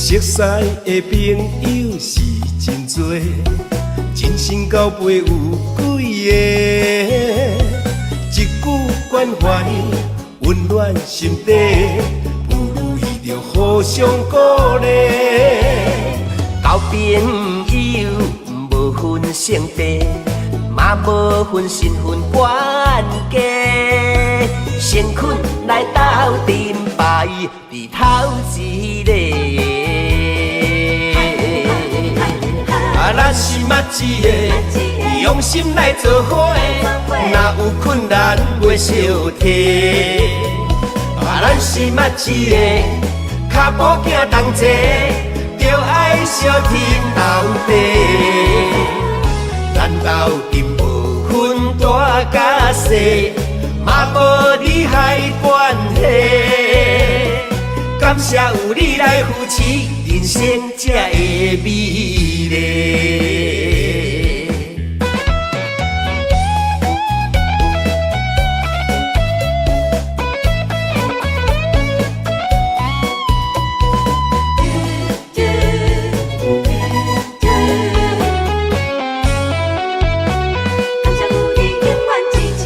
熟悉的朋友是真多，真心交陪有几个？一句关怀温暖心底，不如意着互相鼓励。交朋友无分性别，嘛无分身份关系，先困来斗阵排伫头一个。咱是嘛一个，用心来做伙，若有困难袂小提。咱是嘛一个，脚步行同齐，着爱相挺斗地。咱斗阵无分大甲细，嘛无利害关系。感谢有你来扶持，人生才会美丽。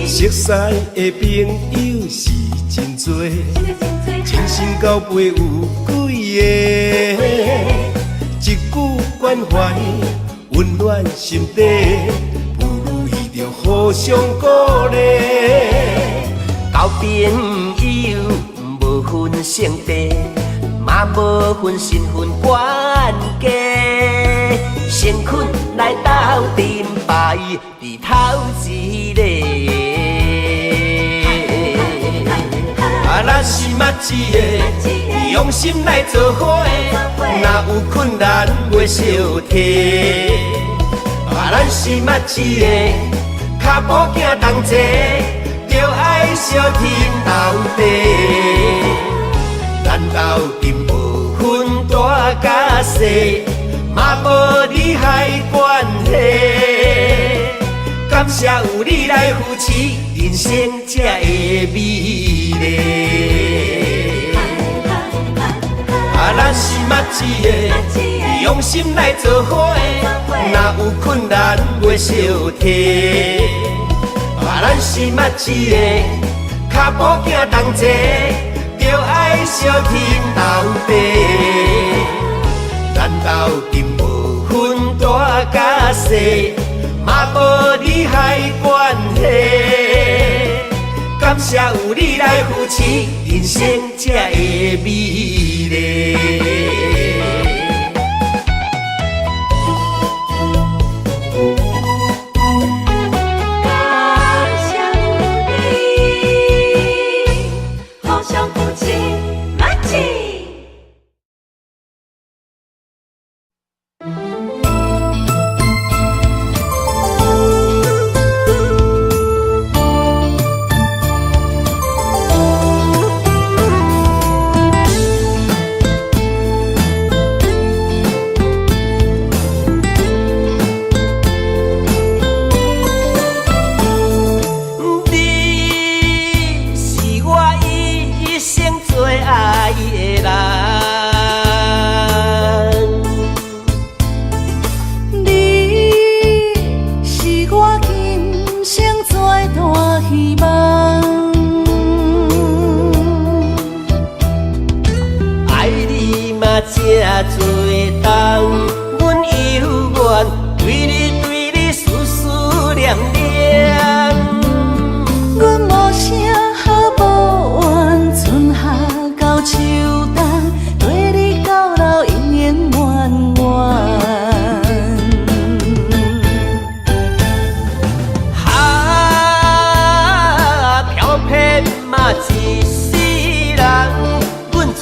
熟悉的朋友是真多，真心交陪有几个？一句关怀温暖心底，不如意着互相鼓励。交朋友无分性别，嘛无分身份关系，先困来斗阵排伫头一个。咱是嘛一个，用心来做伙，若有困难袂小提。咱是嘛一个，脚步行同齐，着爱相挺斗地。咱斗阵无分大甲细，嘛无利害关系。感谢有你来扶持，人生才会美丽。咱是嘛一个，用心来做伙，若有困难袂小提。咱是嘛一个，脚步行同齐，着爱相挺斗地。咱斗阵无分大甲细，嘛无利害关系。感谢有你来扶持，人生才会美丽。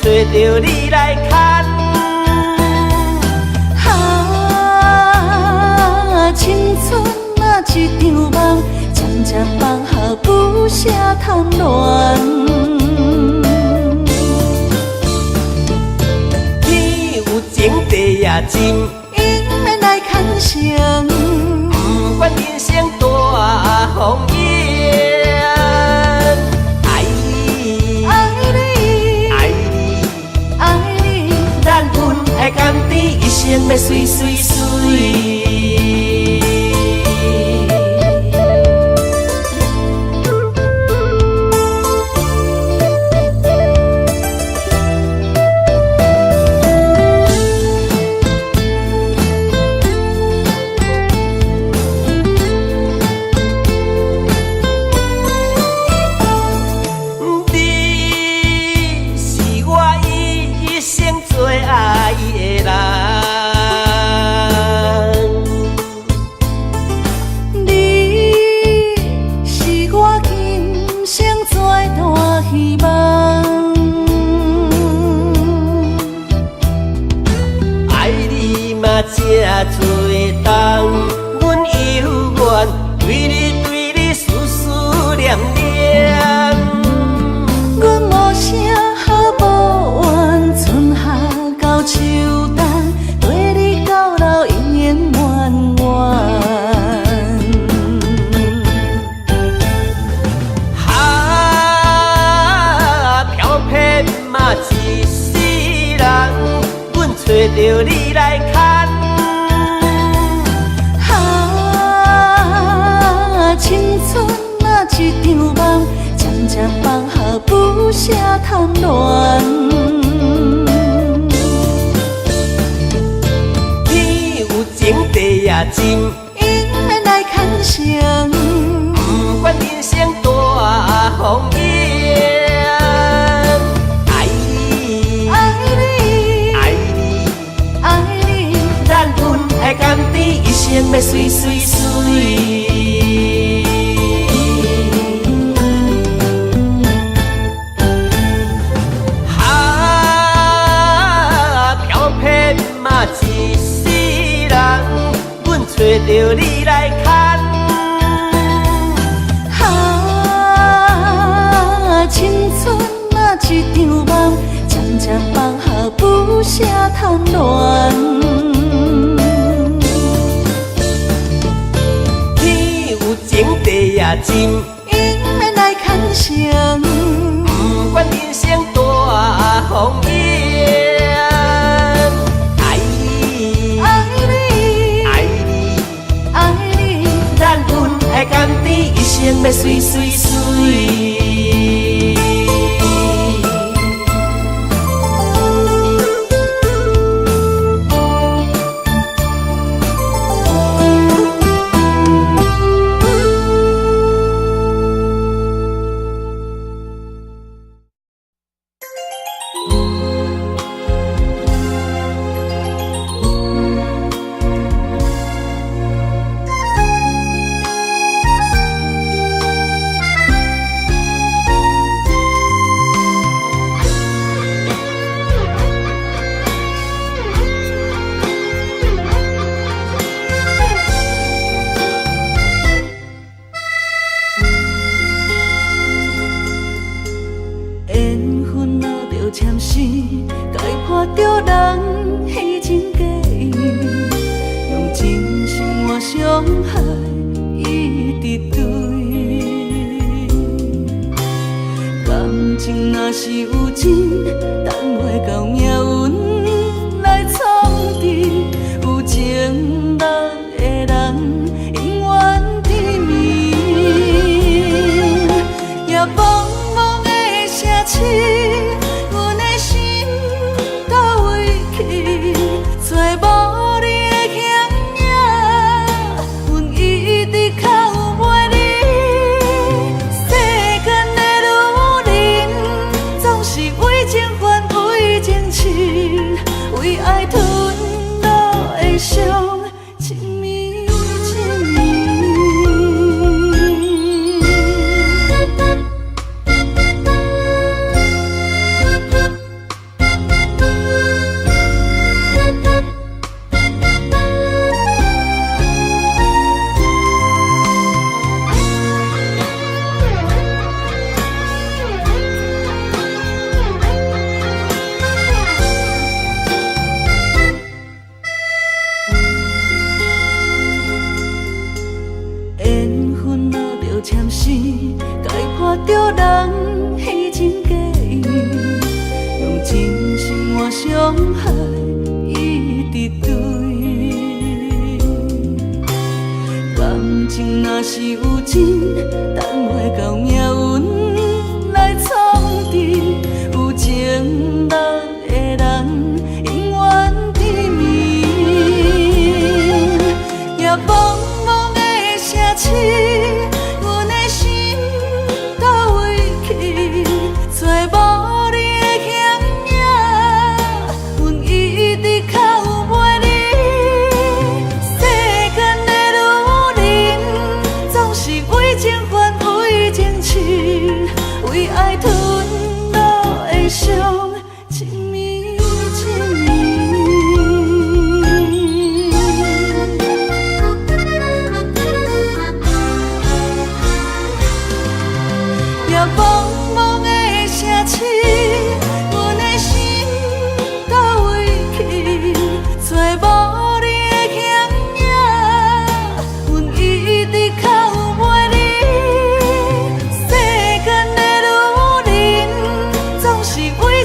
找着你来牵，青春啊一场梦，渐渐放下不舍贪恋。天有情地也真，应该来牵绳，不管人生大风雨。要水水水。这多冬，阮犹原对你思思念念。阮无声好无怨，春夏到秋冬，对你到老永远远远。飘撇嘛一世人，阮找着你来牵。青春啊一场梦，渐渐放下不舍贪恋。天有情地也真，因缘来牵绳，不管人生大风雨，爱你，爱你，爱你，爱你，咱阮的甘甜一生要水水水。一世人，阮找着你来牵。青春啊一场梦，渐渐放下不舍贪恋。天有情地也真，因缘来牵绳，不管人生大风雨。甘甜一生要水水水。伤害一直对，感情若是有情，等袂到命运来创治。有情人的人，永远甜蜜，也茫茫的城市，阮的心到位去，找无。为爱吞落的伤，情绵情绵。签诗，解破着人虚情假意，用真心换伤害，一直对。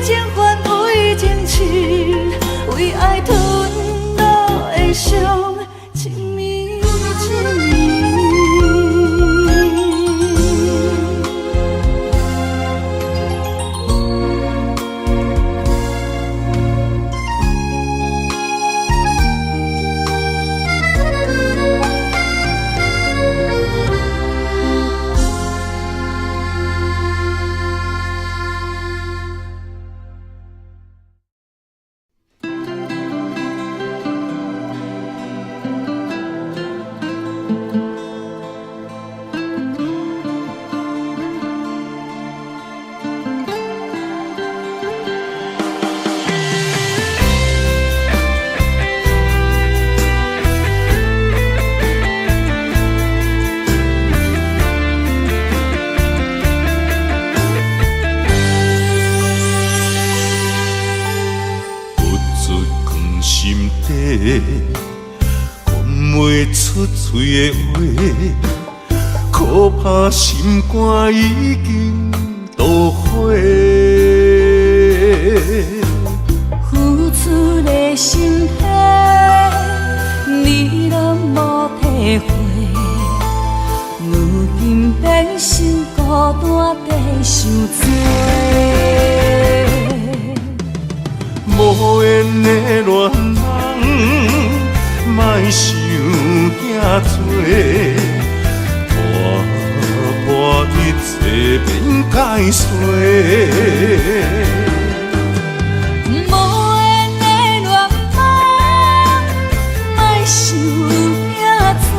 情还为情痴，为爱吞落的伤，亲密亲密。讲袂出嘴的话，可怕心肝已经妒火。付出的心血，你拢无体会。如今变成孤单地受罪。无缘的恋人，莫想遐多，破一切变解碎。无缘的恋人，莫想遐多，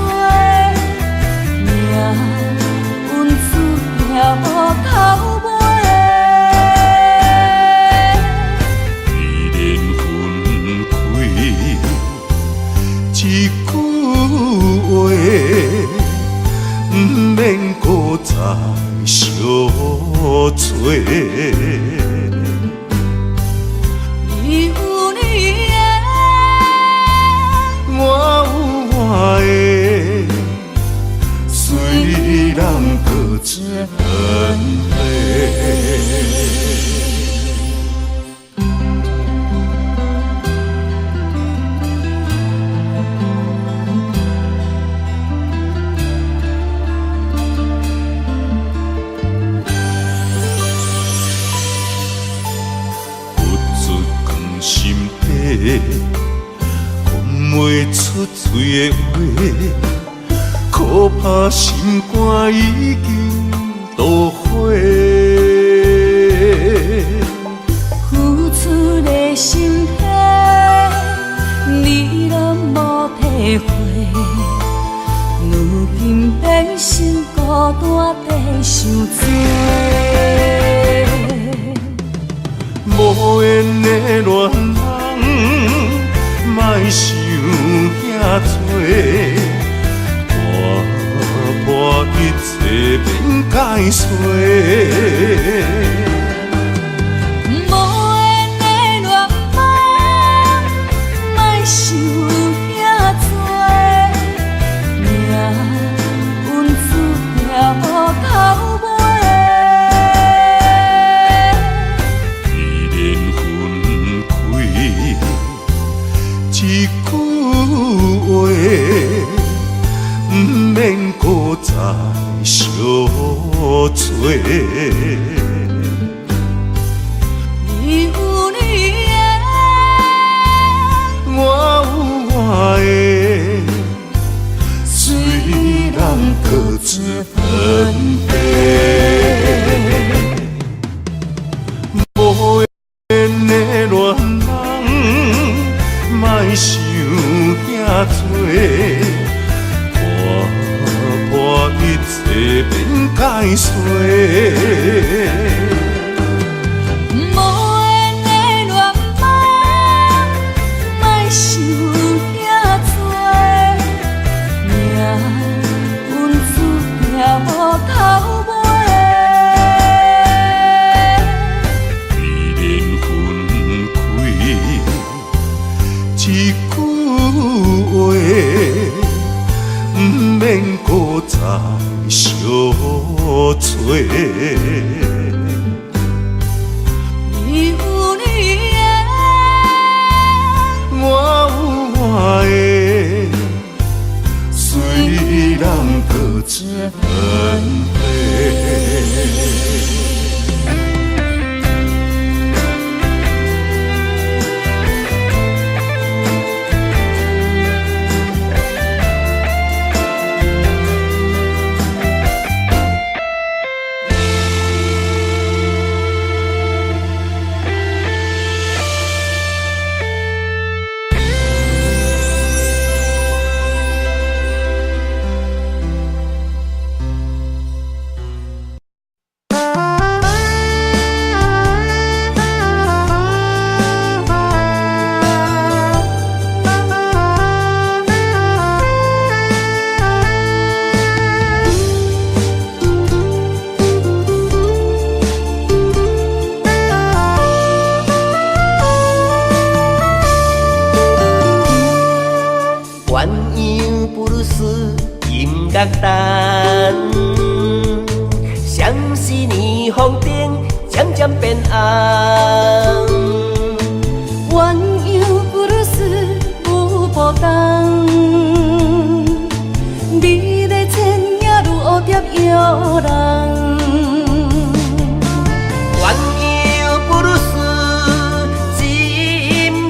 命运注定无头尾。一句话，不免搁再相找。你有你的，我有我的，虽然搁一分离。讲袂出嘴的话，可怕心肝已经妒火。付出的心血，你拢无体会。如今变成孤单地受罪。无缘的恋人，莫想遐多，破一切变解碎。无缘的恋人，莫想遐多，命运注定无头尾。一句话，不免搁再相找。角等，双思年风灯渐渐变红。鸳鸯不如丝有波动，美丽千影如蝴蝶摇人。鸳鸯不如丝真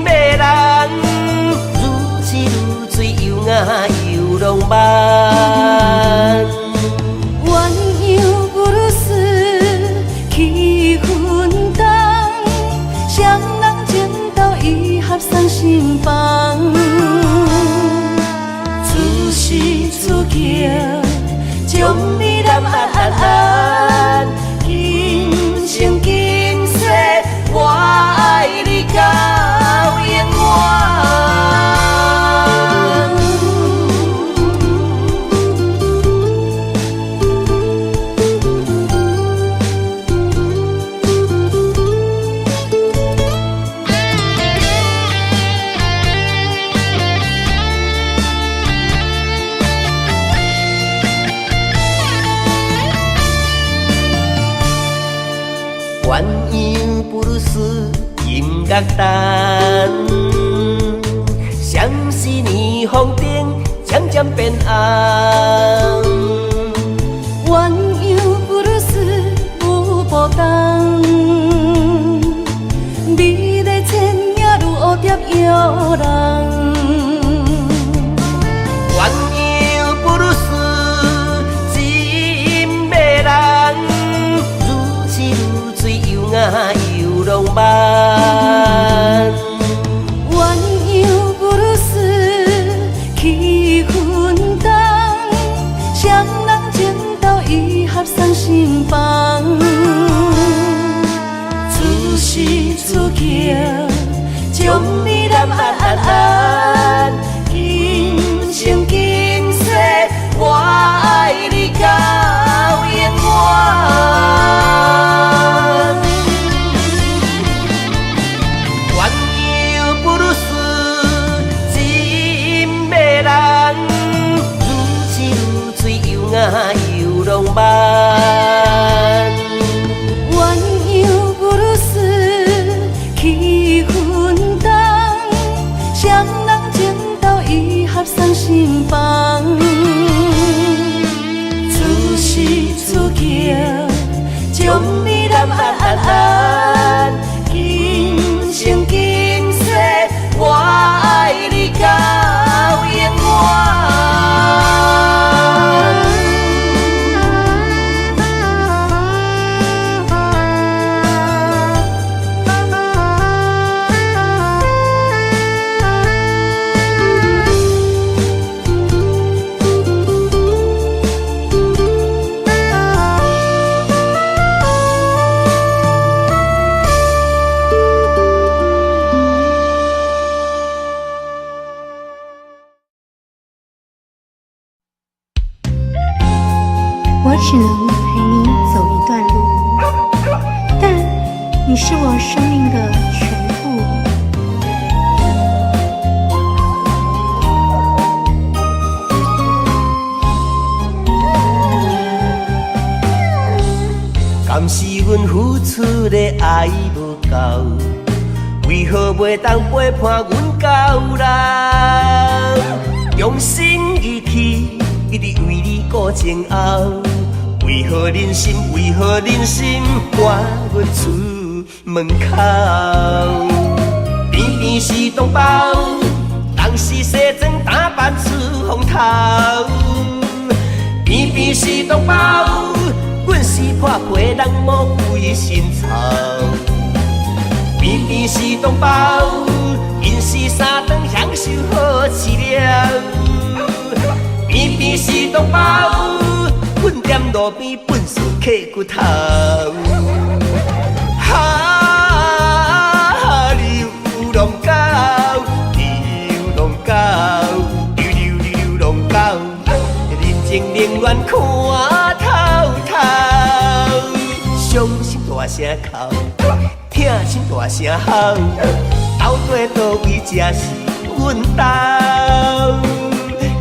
迷人，如痴如醉又爱又浪漫。鸳鸯不如丝气氛重，双人情投意合送心房。此时此刻，将你揽安安，今生今世，我爱你到永远。鸳鸯不如丝音乐灯，相思年风灯渐渐变红。鸳鸯不如丝有波动，美丽千影如蝴蝶摇人。鸳鸯不如丝真迷人，如痴如醉又爱又浪漫。鸳鸯不如丝气氛重，双人情投意合送心房。此时此刻，将你揽安安，今生今世，我爱你到永远。鸳鸯不如丝真迷人，如痴如醉又爱又浪漫。鸳鸯不如丝气氛重，双人情投意合送心房。此时此刻，将你揽安安，今生今世，我爱你到永远。我只能陪你走一段路，但你是我生命的全部。敢是阮付出的爱无够，为何袂当陪伴阮到老？用心一起，一直为你顾前后。为何忍心？为何忍心赶阮出门口？偏偏是同胞，人是西装打扮出风头。偏偏是同胞，阮是破皮人魔鬼心操。偏偏是同胞，因是三顿享受好饲料。偏偏是同胞，阮踮路边粪扫刻骨头。流浪狗，流浪狗，流浪狗，人情冷暖看透透。伤心大声哭，痛心大声吼，到底倒位才是阮家？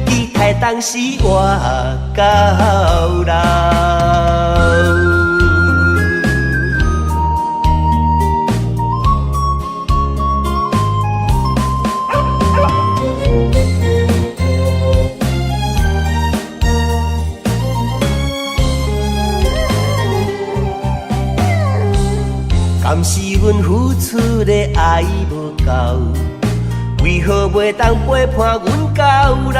期待当时活到老。敢是阮付出的爱无够，为何袂当陪伴阮到老？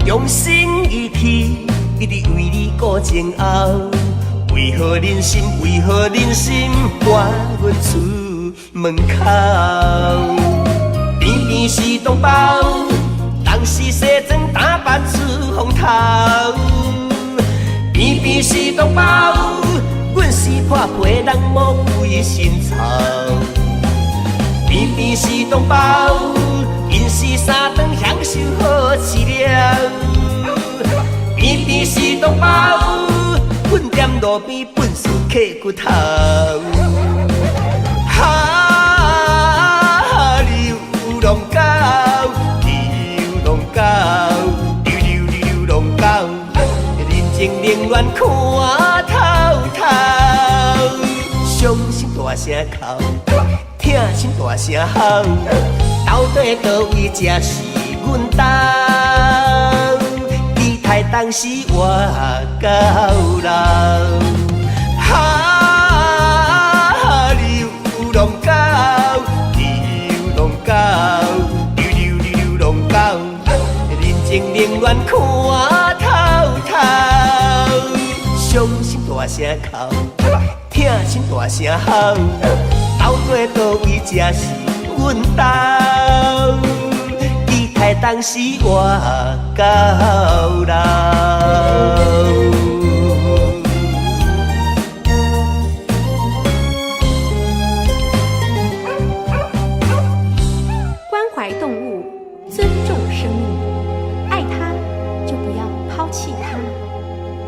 用心一起，一直为你顾前后。为何忍心赶阮出门口？偏偏是同胞，当时西装打扮出风头。偏偏是同胞。阮是破皮人，无归心操。偏偏是同胞，因是三顿享受好饲料。偏偏是同胞，阮踮路边本事刻骨头。流浪狗，流浪狗，流浪狗，人情冷暖看透透。伤心大声哭，痛心大声吼，到底倒位才是阮家？期待当时活到老。流浪狗，流浪狗，流浪狗，人情冷暖看透透。伤心大声哭，痛心大声吼，到底倒位才是阮家？期待当时活到老。关怀动物，尊重生命，爱它就不要抛弃它。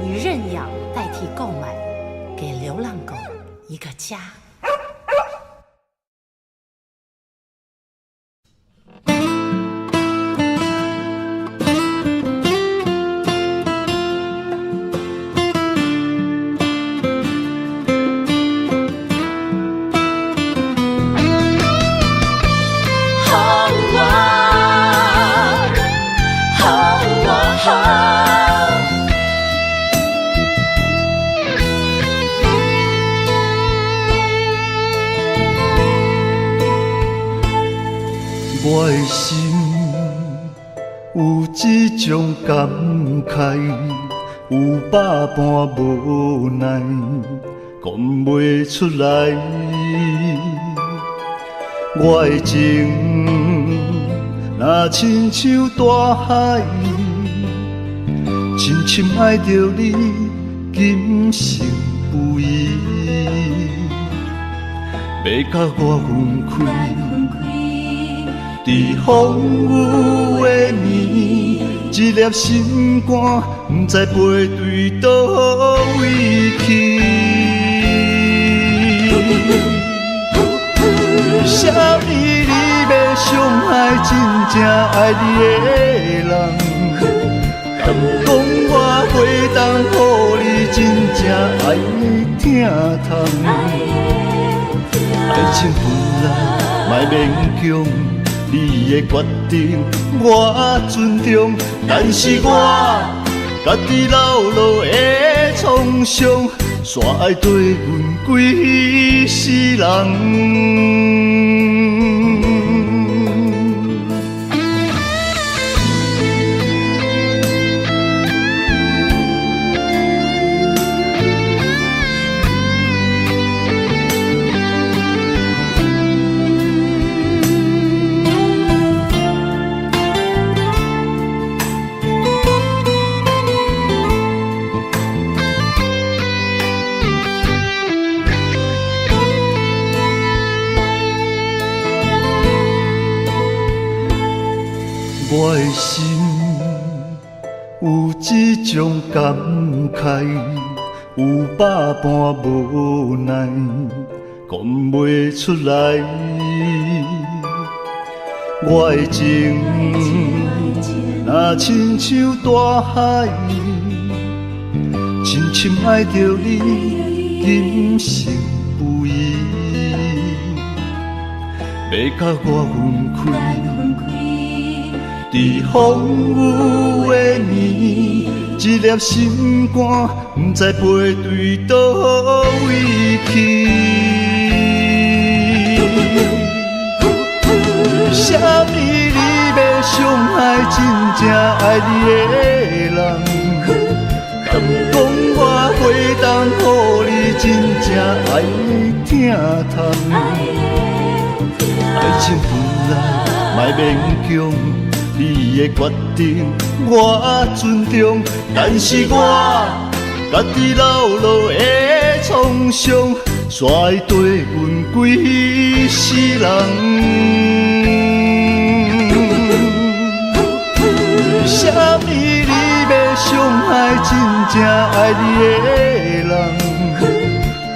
以认养代替购买，给流浪狗一个家。我的心有一种感慨，有百般无奈，讲袂出来。我的情若亲像大海，深深爱着你，今生不移。要甲我分开。在风雨的暝，一粒心肝，不知飞对倒位去。啥你要伤害真正爱你的人？敢讲我袂当予你真正爱你疼痛？爱情分来，莫勉强。你的决定我尊重，但是我家己流落的创伤，煞爱对阮几世人。我的心有一种感慨，有百般无奈，讲袂出来。我的情若亲像大海，深深爱着你，今生不移。要甲我分开，伫风雨的暝，一粒心肝，不知飞对倒位去。为什么你要伤害真正爱你的人？敢讲我会当予你真正爱疼痛？爱情本来莫勉强，你的决定我尊重，但是我家己老路的创伤，煞会跟阮几世人。为什么你要伤害真正爱你的人？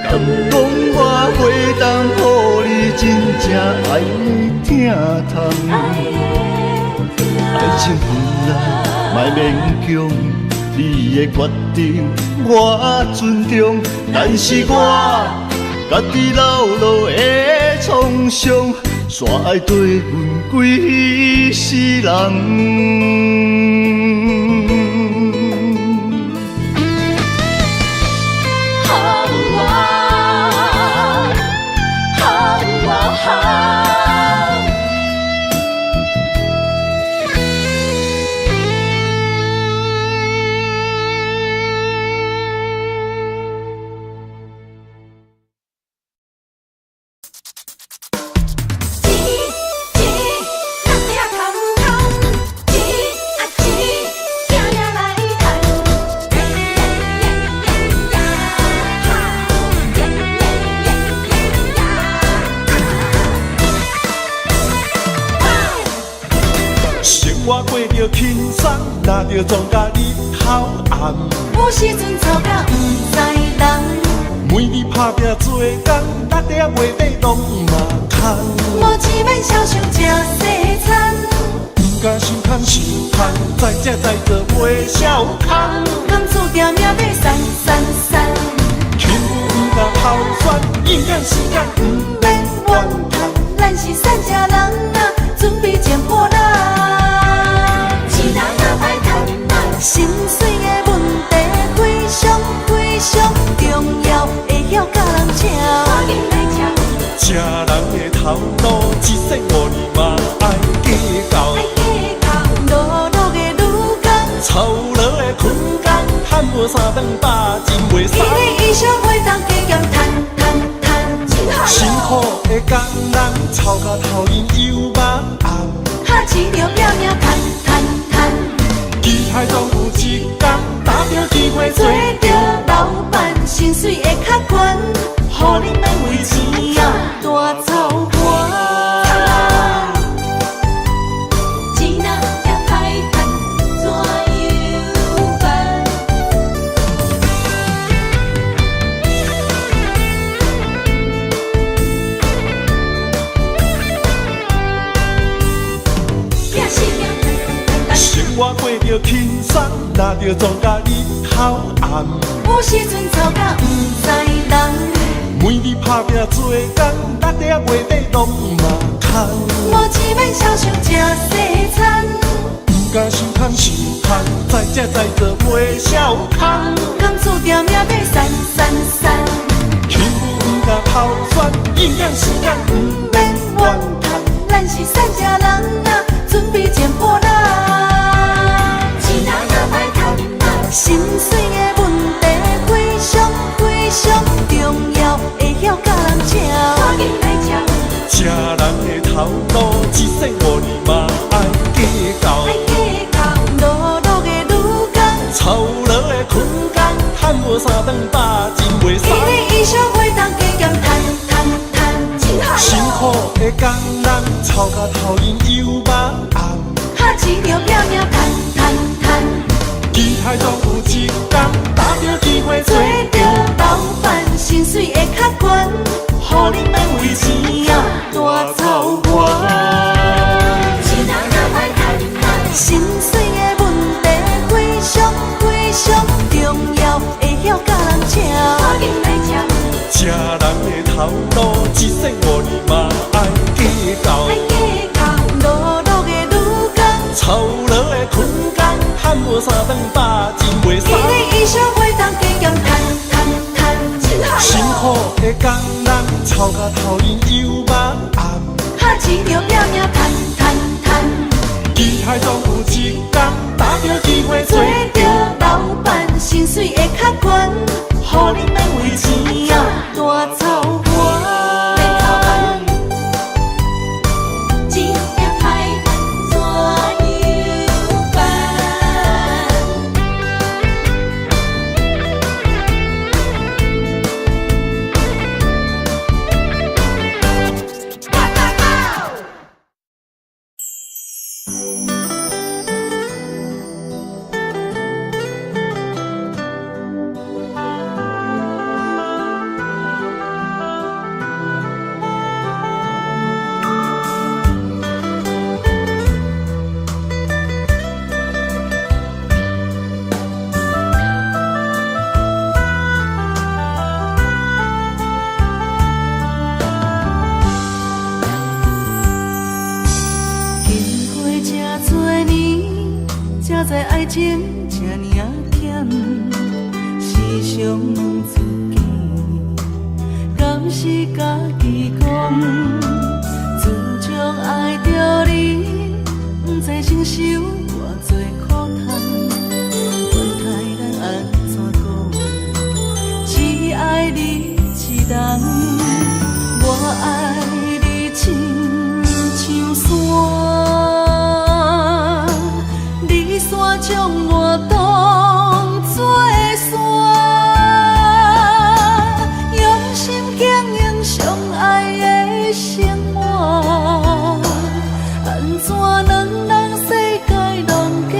敢讲我会当予你真正爱疼痛？爱情本来莫勉强，你的决定我尊重，但是我家己老路的创伤，煞爱对阮几世人。我过着轻松，拿着庄甲日头暗。有时阵吵甲不知人，每日打拼做工，搭在月底拢嘛空。无钱免少想吃西餐，不敢伤叹伤叹，再食再做袂少空。甘注定命要散散散，轻不甲头选，应该时间不免怨叹。咱是善食人啊，准备捡破烂。心碎的问题非常非常重要，会晓甲人请。吃人的头路，一世无年嘛爱计较。路路的女工，操劳的困工，赚无3顿饱，真袂爽。伊的衣裳会当加减赚赚赚，辛苦的工人，操到头晕又目暗。哈钱着拼命赚赚赚。期待总有一天，打着机会做着老板，薪水会较悬，予你免为钱啊大操盘。钱若也歹赚，怎样办？拼死命，生活过着轻松，拿着庄甲日头暗。有时阵吵甲不知人，每日打拼做工，搭在月底拢嘛空。无钱免少想吃西餐，不敢伤叹伤叹，再食再做袂少空。甘注定命要散散散，轻不甲头选，应该时间不免怨叹。咱是善食人啊，准备捡破烂。心碎的问题非常非常重要，会晓甲人请。吃人的头路，一世无年嘛爱计较。路路的女工，操劳的困工，赚无3顿饱，真袂爽。伊的衣裳会当加减赚赚赚，辛苦的工人，操到头晕又目暗。哈钱着拼命赚赚赚。期待总有一天，打着机会做着老板，薪水会较悬，予你免为钱啊大操盘。心碎的吵甲头晕又茫暗，哈钱就拼命赚赚赚，厉害总有一天打着机会做着老板，薪水会较悬，互恁免为钱啊大操盘。一点海怎样办？才知爱情这呢甜，时常问自己，敢是家己讲？自从爱着你，不知承受偌多苦痛。问题咱安怎讲？只爱你一人，我爱你亲像山。山将我当作山，用心经营相爱的生活。安怎两人世界拢加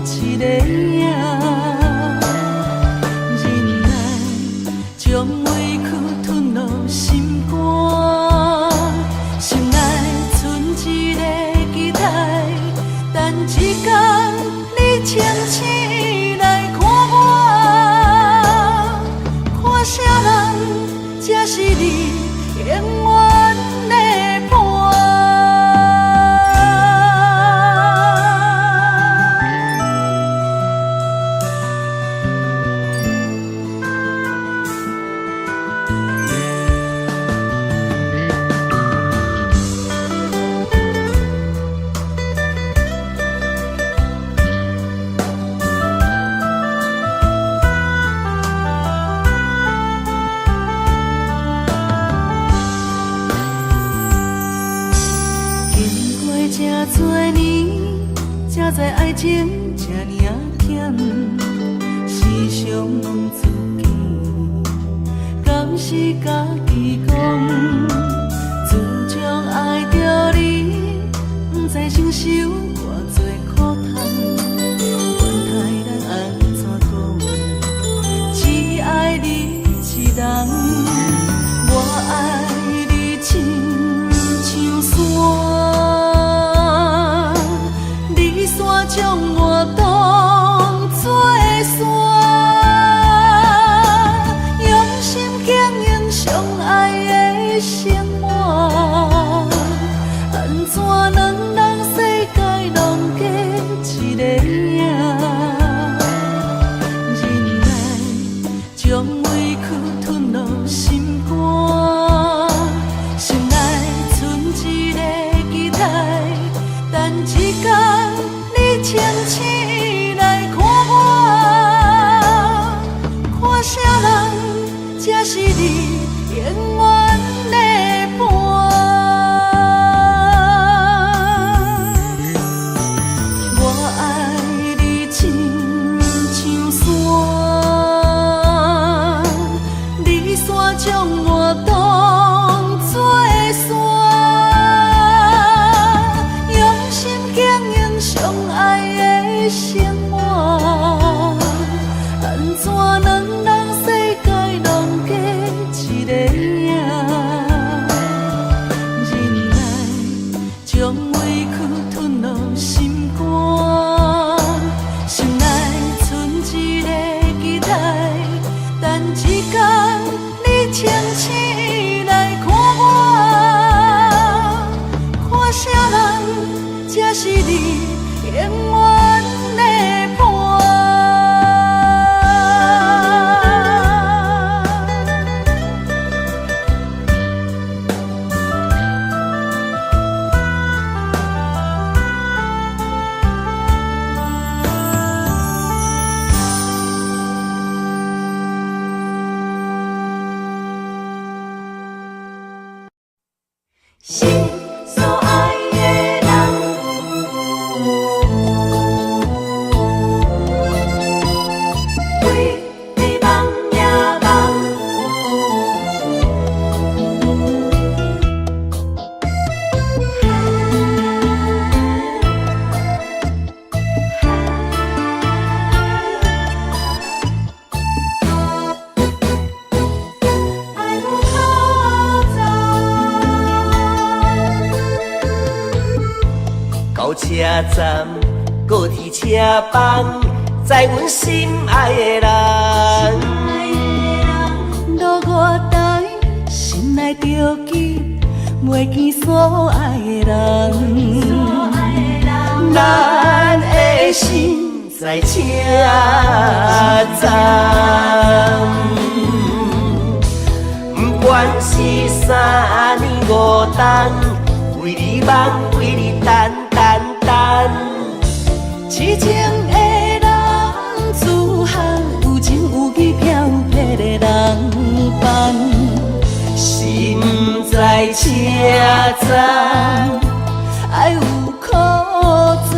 一个影？忍耐将委屈吞落心肝，心内存一个期待，等一天。清醒来看我，看啥人才是你永远的伴？多年，才知爱情这呢甜，时常问自己，敢是家己讲？自从爱着你，不知承受偌多苦痛。问题咱安怎讲？只爱你一人，我爱你亲像山。山将我当作山，用心经营相爱的生活。安怎两人世界心所爱的人，为你梦也梦。爱有可走。到车站，高铁车房，载阮心爱的人。路外台，心内着记，袂见所爱的人。咱的心在车站，不管是3年5冬，为你梦，为你等。痴情的人，自行有情有义飘泊的人伴，心在车站，爱有苦衷。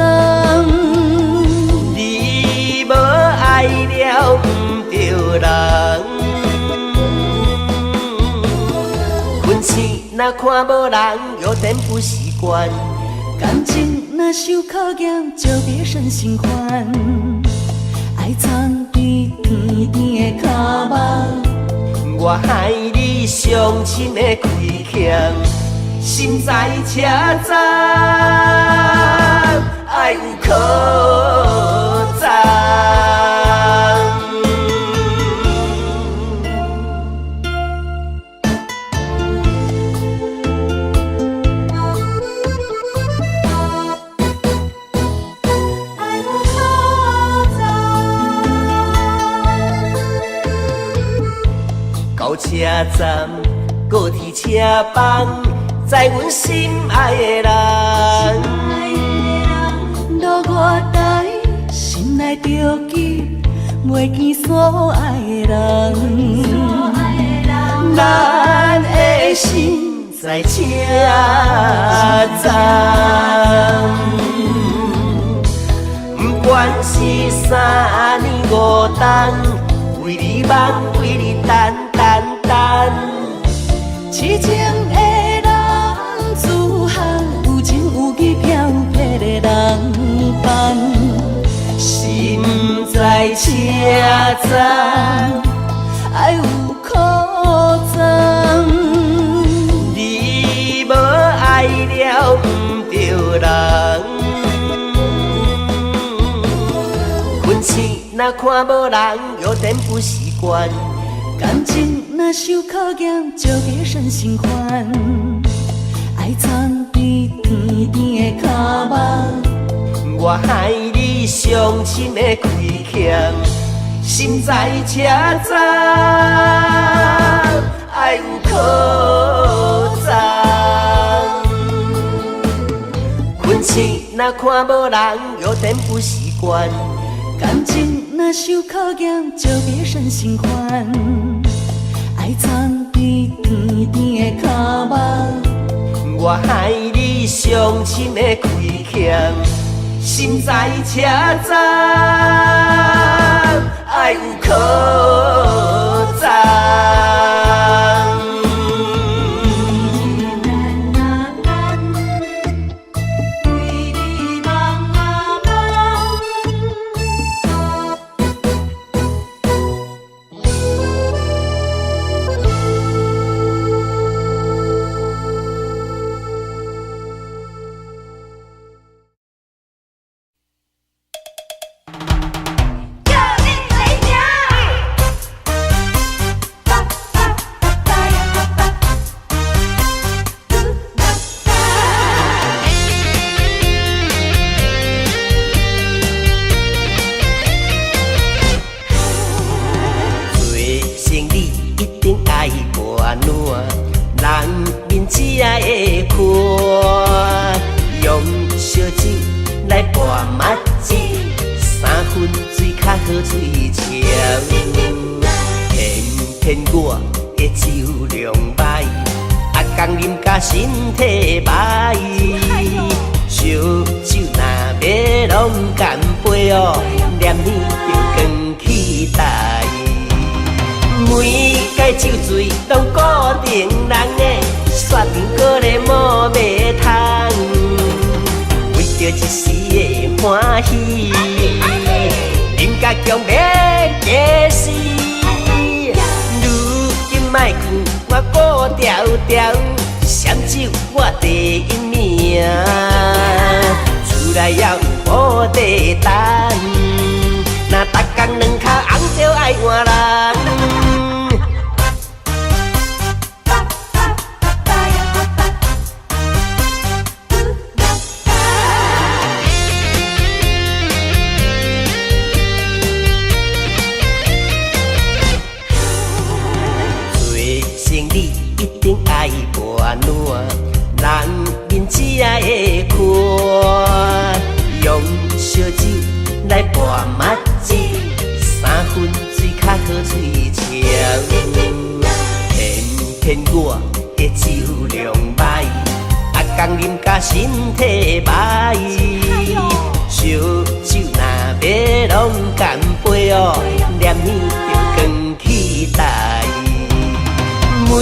你无爱了不着人，困醒若看无人，有点不习惯。感情若受考验，就别生心烦。爱藏伫甜甜的脚目，我害你伤心的亏欠，心在车站，爱有可赞。到车站，高铁车房，载阮心爱的人。路外台，心内着记，袂见所爱的人。咱的心在车站，不管是3年5冬，为你梦，为你等。痴情的人，自行有情有义飘泊的人伴，心在车站，爱有苦衷。你无爱了不着人，困醒若看无人，有点不习惯。感情若受考验，就别生心烦。爱藏伫甜甜的脚目，我害你伤心的亏欠，心在车站，爱有可赞。困醒若看无人，有点不习惯。感情若受考验，就别生心烦。爱藏伫甜甜的脚目，我害你伤心的亏欠，心在车站，爱有可赞。好水潮，偏偏我的酒量歹，啊，甲工啉甲身体歹，烧酒若要拢干杯哦，念念着光期待。每届酒醉拢固定人的，刷场搁咧无卖通，为着一时的欢喜，饮甲强要假死。如今莫劝我顾条条，闪酒我第一名，厝内还有无地等，若逐工两脚红着爱换人。人面只会看，用烧酒来拌墨子，3分水较好嘴笑。偏我的酒量歹，工啉甲身体歹，烧酒若要拢干杯哦，念念着光期待。每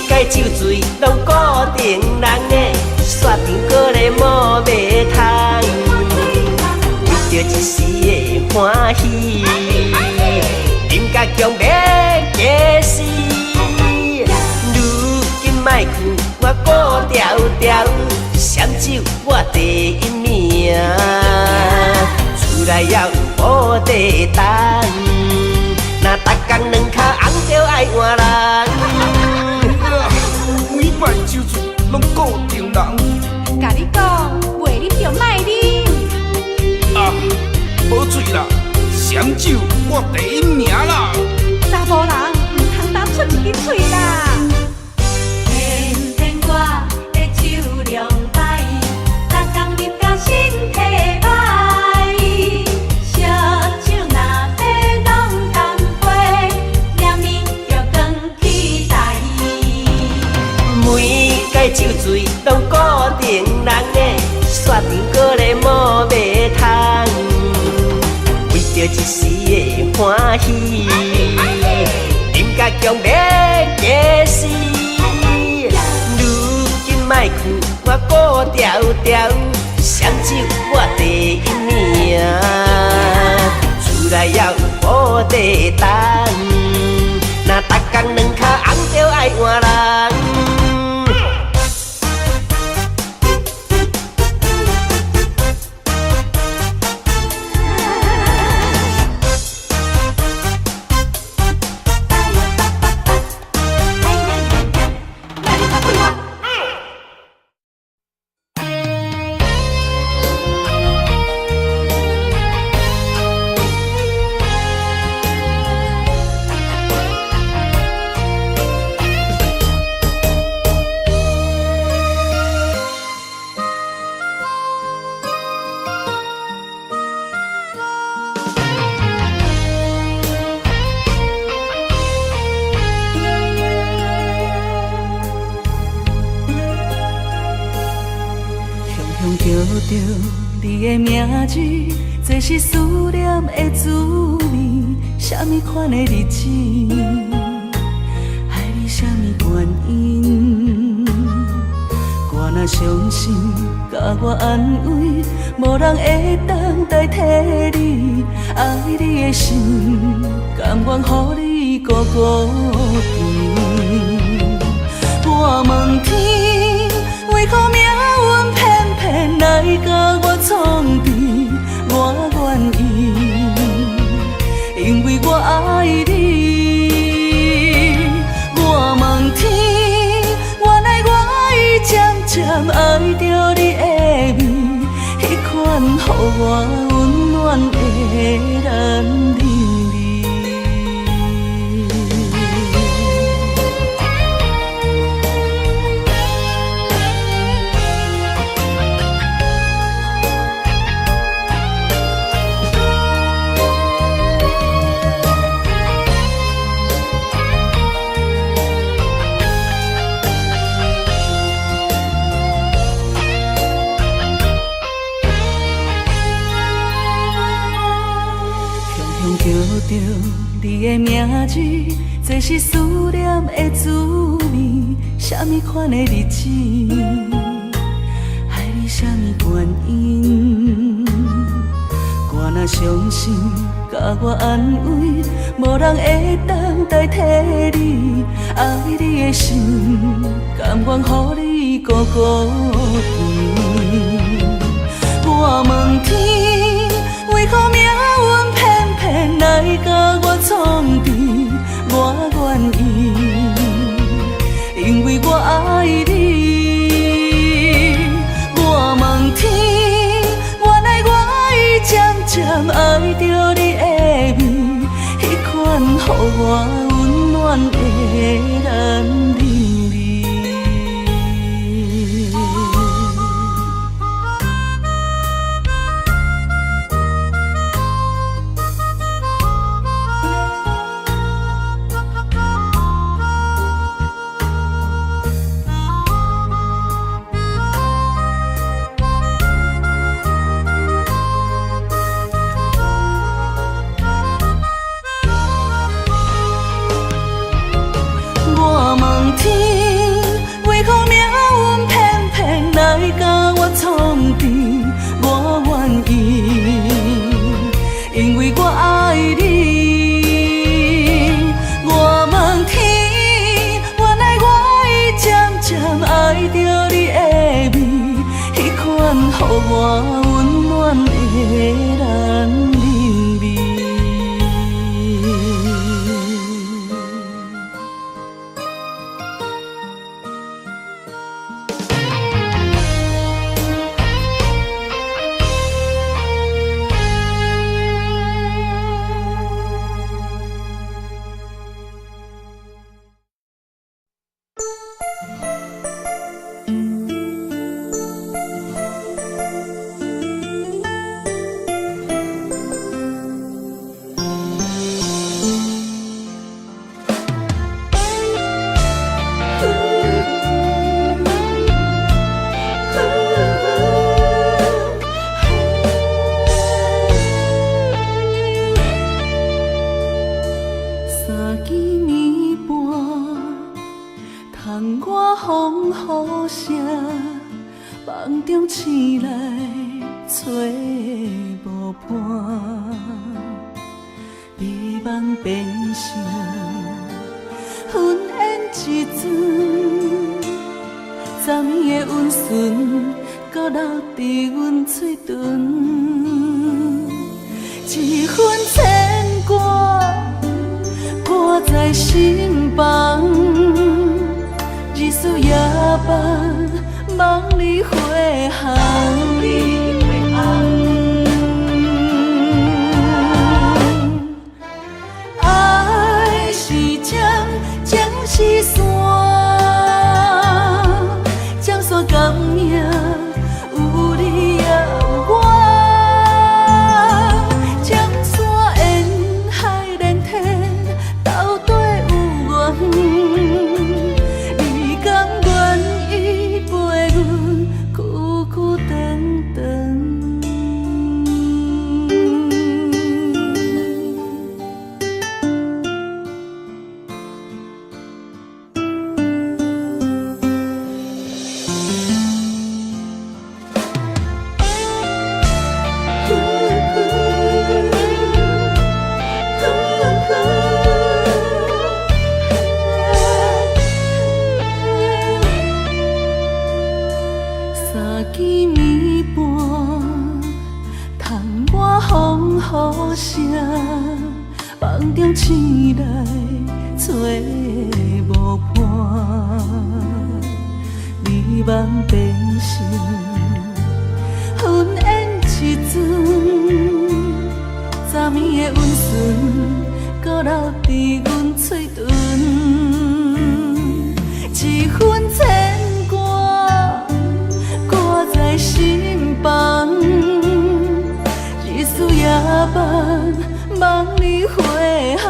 届酒醉拢固定人的，刷场搁咧无卖通，为着一时的欢喜，饮甲强要假死。如今莫劝我顾条条，闪酒我第一名，厝内还有无地等，若逐工两脚红着爱换人。每摆酒醉拢固定人，甲你讲，袂啉就莫啉。啊，无醉啦，闪酒我第一名啦。查甫人唔通当出一支嘴啦。偏我的酒量歹，逐工啉甲身体歹，烧酒若要拢干杯，念念着光期待。每届酒醉拢固定人的，刷场搁咧无卖通，为着一时的欢喜，饮甲强要假死。如今莫劝我顾条条，闪酒我第一名，厝内还有无地等，若逐工两脚红着爱换人。叫着你的名字，这是思念的滋味。什么款的日子，爱你什么原因？我若伤心，甲我安慰，无人会当代替你。爱你的心，甘愿予你孤孤甜。我问天，为何命运偏偏来甲我创治？我愿意，因为我爱你。我问天，原来我已渐渐爱着你的美，迄款予我温暖的男人。名字，这是思念的滋味。什么款的日子，爱你什么原因？我若伤心，甲我安慰，无人会当代替你。爱你的心，甘愿予你孤孤甜。我问天，为何命运偏偏来甲我创治？我愿意，因为我爱你。我问天，原来我已渐渐爱着你的美，迄款予我温暖的男人味。因为我爱你，我问天，原来我已渐渐爱着你的美，迄款予我温暖的男人味。梦中醒来找无伴，美梦变成云烟一阵，昨暝的温顺，搁留伫阮嘴唇，一份牵挂挂在心房，日思夜梦。梦里回航，爱是江，江是山，江山甘命有你也有我，江山沿海连天，斗底有缘。雨声，梦中醒来找无伴，美梦变成云烟一阵，昨暝的温顺，搁留伫阮嘴唇，一份牵挂挂在心房。日思夜梦，梦里回航。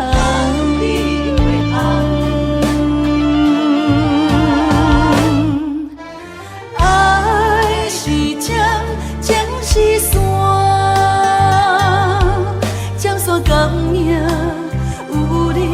爱是江，江是山，江山甘命有你。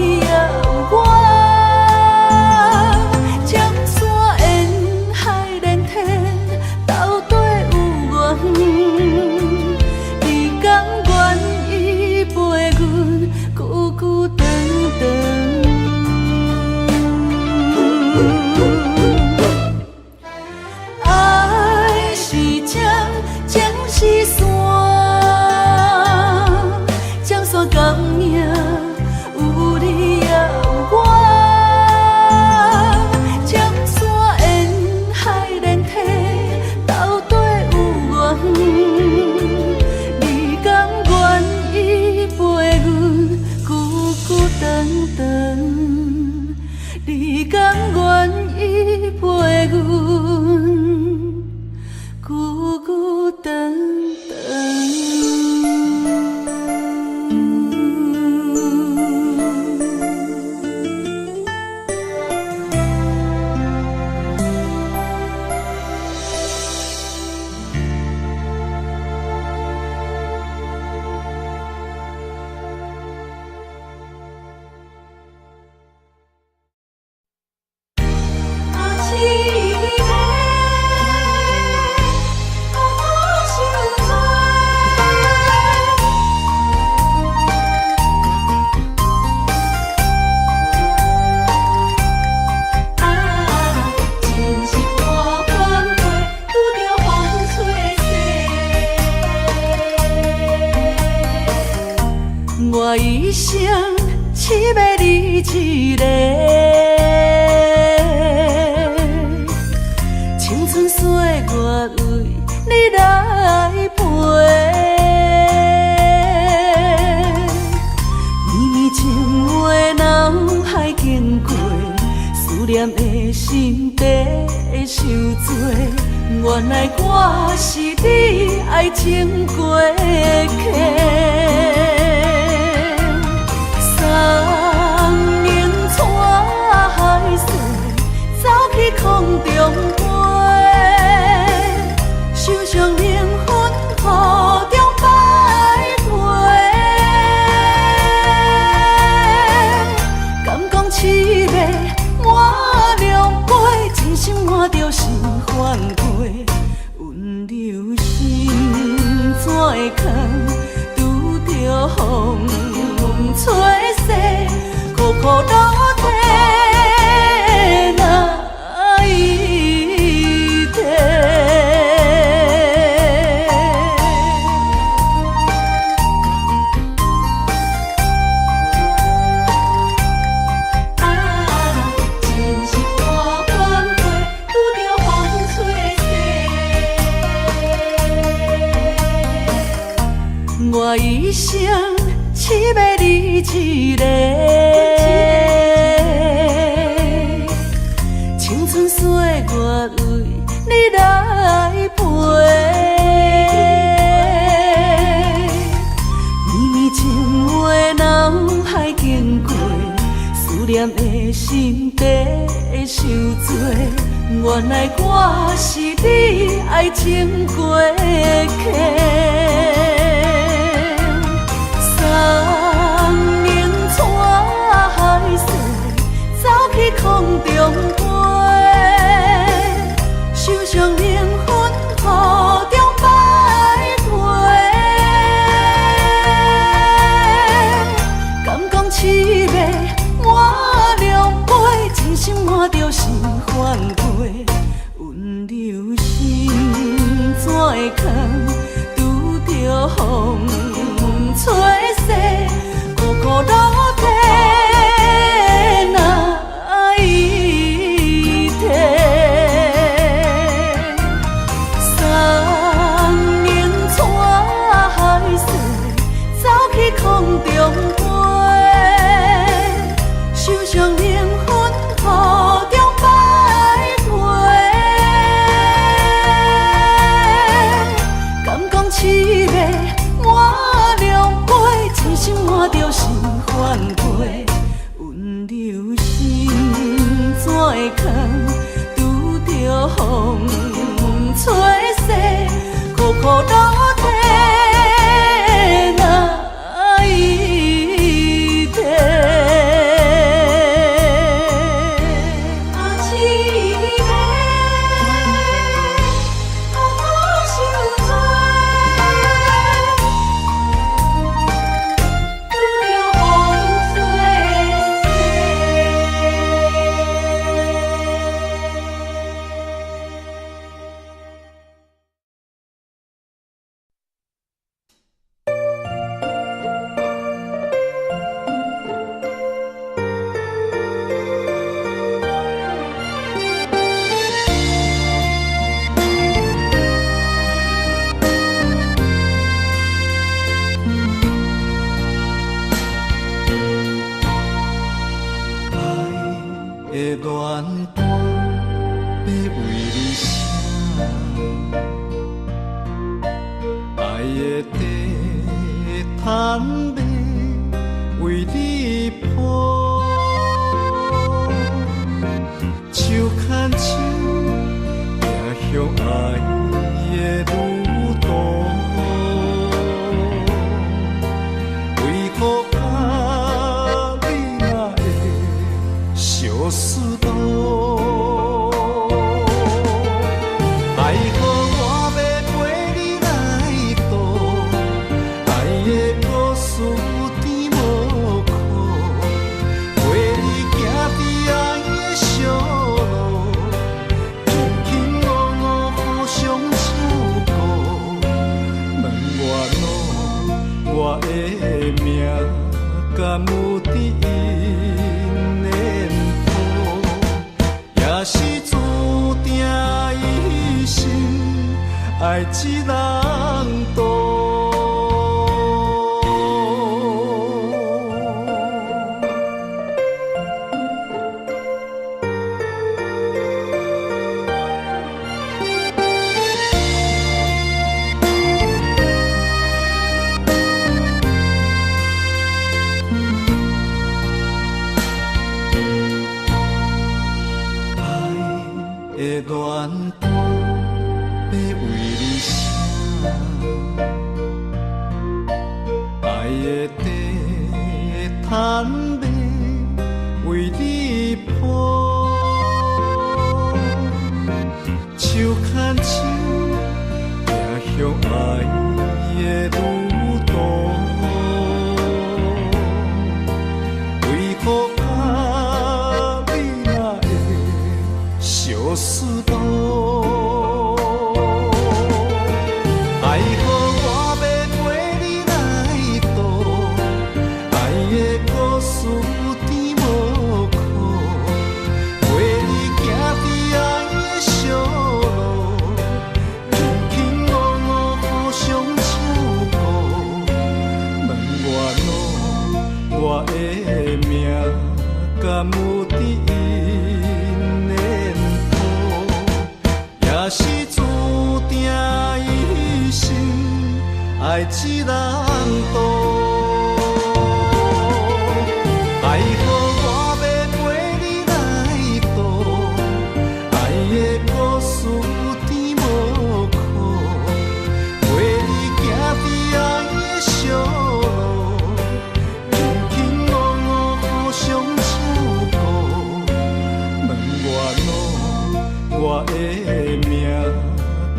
我为你来陪。绵绵情话脑海经过，思念的心底受罪。原来我是你爱情过客。送人带海水，走去空中飞，受伤灵魂雨中徘徊。敢讲凄美满两杯，真心换着心反悔。温柔心怎会空，拄着风吹洗，苦苦落体哪一天？真是半半杯，拄着风吹洗。我一生只要你一个，青春岁月为你来陪。绵绵情话脑海经过，思念的心底受罪。原来我是你爱情过客。送人带海水，走去空中飞，受伤灵魂雨中徘徊。敢讲凄美满两杯，真心换着心反悔。温柔心怎会空，拄着风吹洗，苦苦落体哪一天？送人带海水，走去空中飞，受伤灵魂雨中徘徊。敢讲凄美满两杯，真心换着心反悔。温柔心怎会空，拄着风吹洗，苦苦落体哪一天？也是注定一生。爱一人渡。的暖风要为你写，爱的地毯要为你铺，手牵手行向爱的路途，为何你若会相思多？爱予我要陪你来渡，爱的故事甜无苦，陪你行伫爱的小路，轻轻误误互相照顾。问我的命敢有伫因的谱，也是注定一生爱一人渡。爱予我要陪你来渡，爱的故事甜无苦，陪你行伫爱的小路，轻轻误误互相照顾。问我的命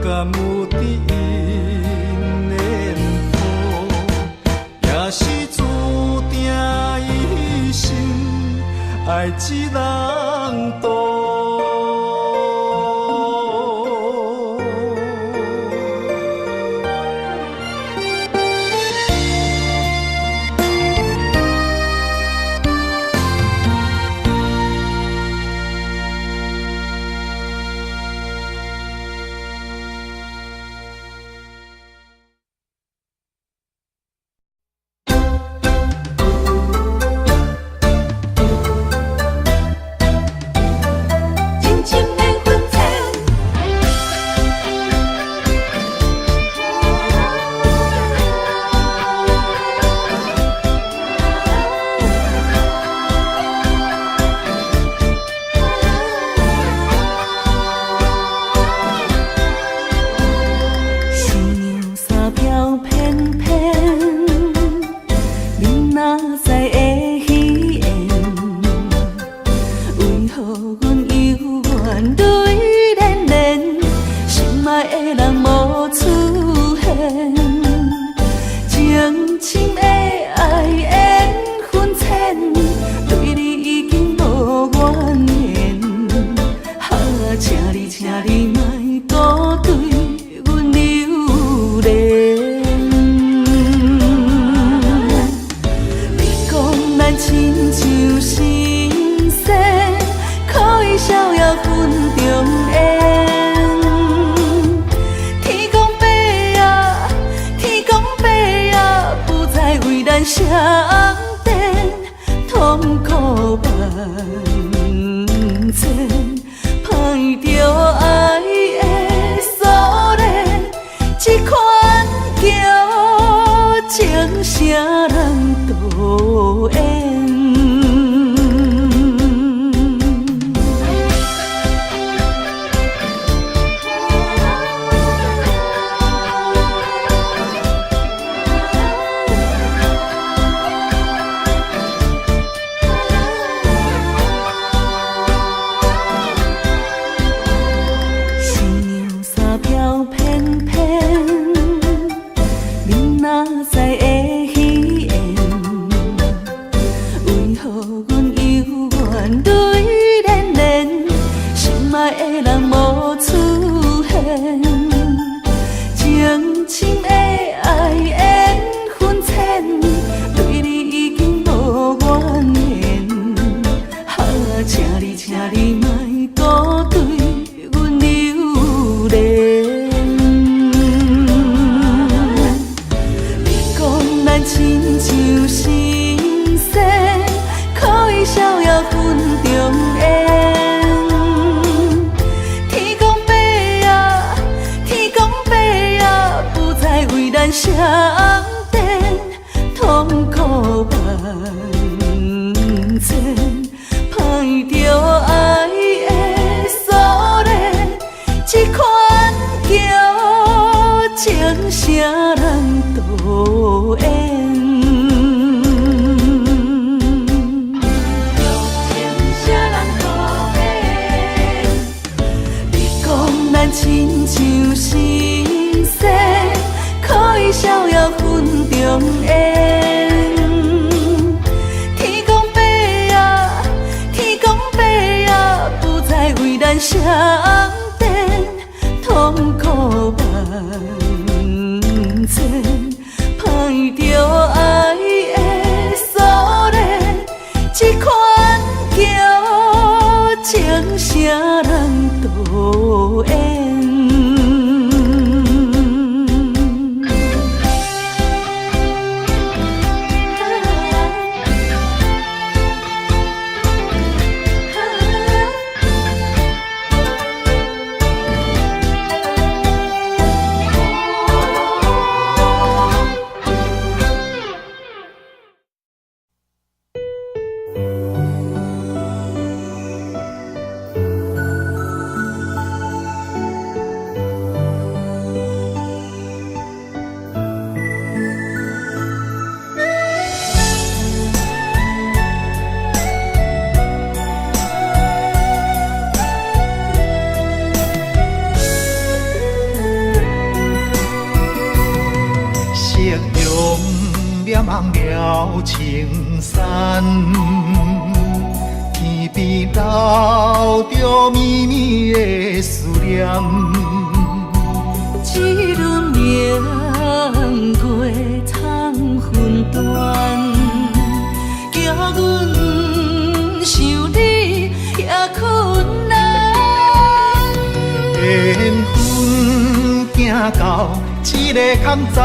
敢有伫因的谱，也是注定一生爱一人渡。相电痛苦万千，盼着爱。咱相见，痛苦万千，歹着爱的锁链，这款叫情啥人导演？亲像神仙，可以逍遥分中烟。天公伯啊，天公伯啊，不再为咱相见，痛苦万千，歹着爱的锁链，这款叫情啥人导演？望了青山，天边留着绵绵的思念。一轮明月藏魂断，叫阮想你也困难。缘分行到这个坎站。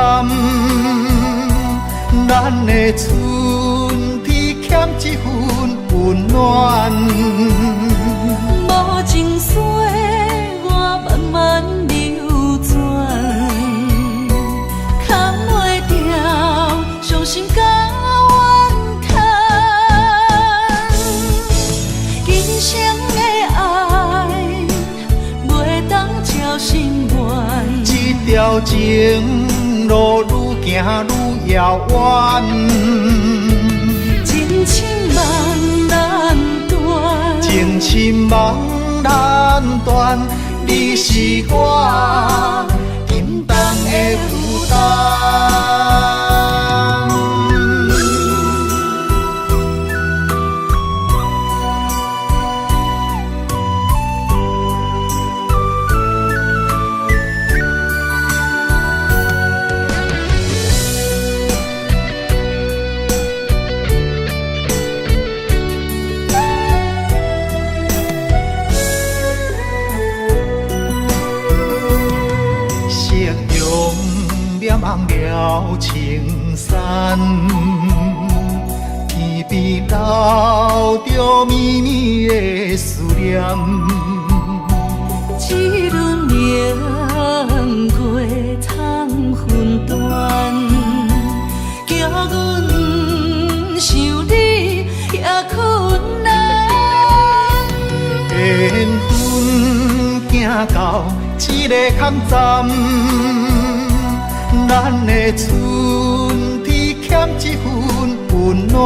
咱的春天欠一份温暖，无情水我慢慢流转，扛袂掉伤心甲怨叹。今生的爱袂当照心愿，这条情路愈行愈遥远，情深梦难断，情深梦难断，你是我沉重的负担。望了青山，天边留着绵绵的思念。一轮明月藏魂断，叫阮想你也困难。缘分行到这个坎站。咱的春天欠一份温暖，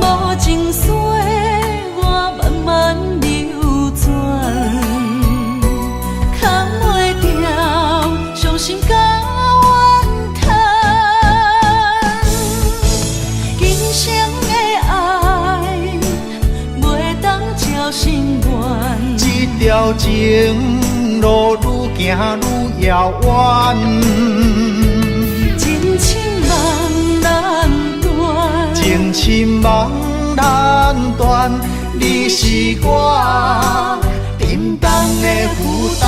无情水我慢慢流转，扛袂掉伤心甲怨叹。今生的爱袂当照心愿，这条情路愈行愈遥远，情深梦难断，情深梦难断，你是我沉重的负担。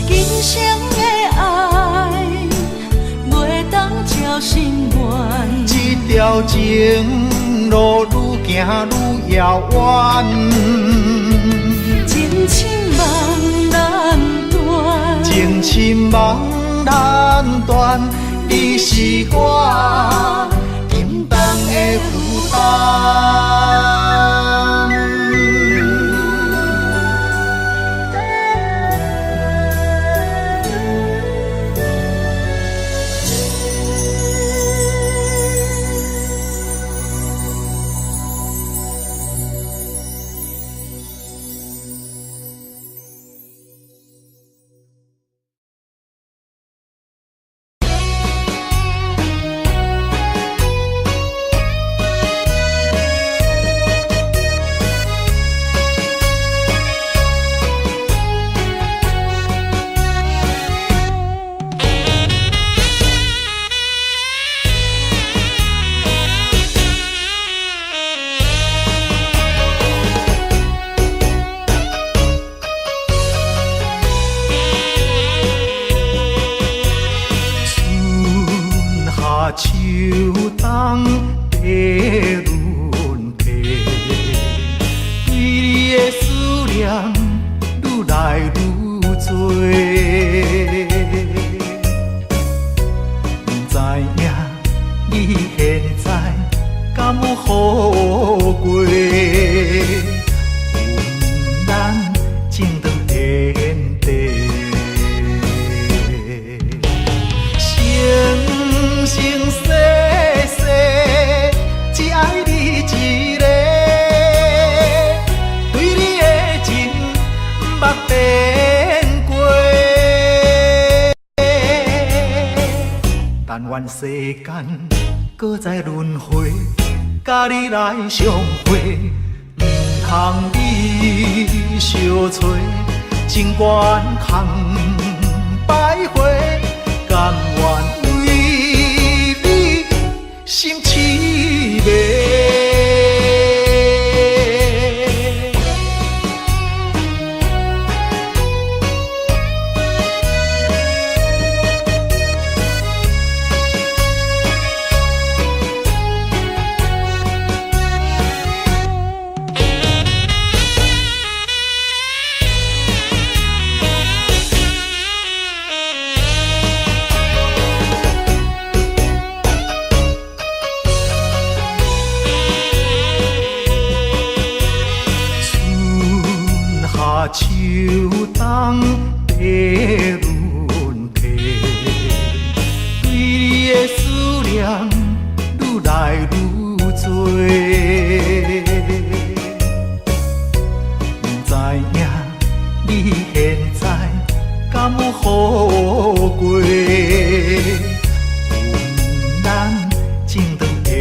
今生的爱袂当照心愿，这条情路愈行愈遥远。情深梦难断，是我沉重的负担。秋冬地轮替，对你的思念愈来愈多。不知影你现在敢有好过？阮咱情长天地。生生世世只爱你一个，对你的情捌变过。但愿世间搁再轮回，甲你来相会，唔通你相找，情缘空摆花，甘愿。心凄迷。秋冬地轮替，对你的思念愈来愈多。不知影你现在敢有好过？阮咱情长天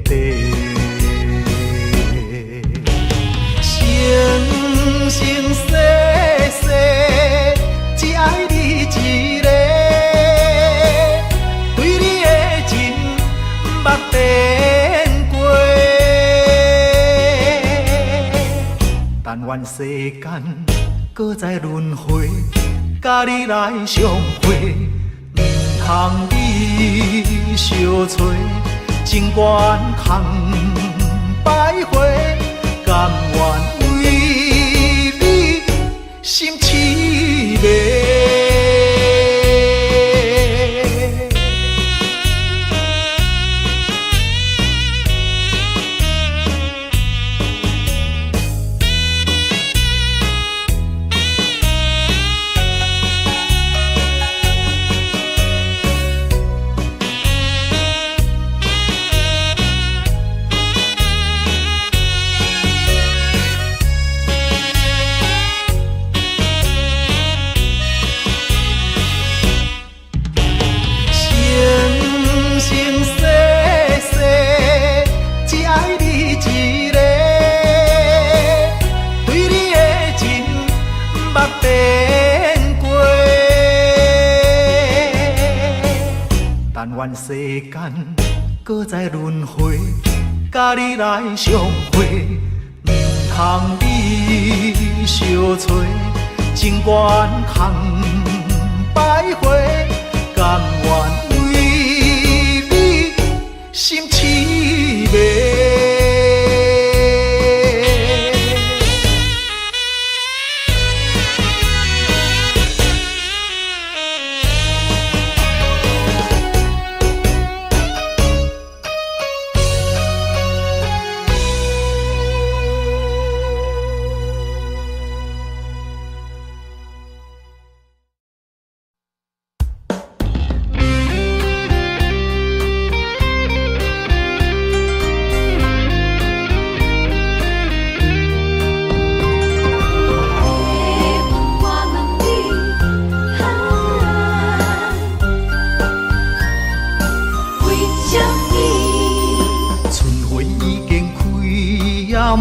地。生生世世只爱你一个，对你的情捌变过。但愿世间搁再轮回，甲你来相会，唔通你相找，情缘空摆花，甘愿。心凄迷。但愿世间搁再轮回，甲你来相会，唔通你相找，情缘空摆花，甘愿为你心凄迷。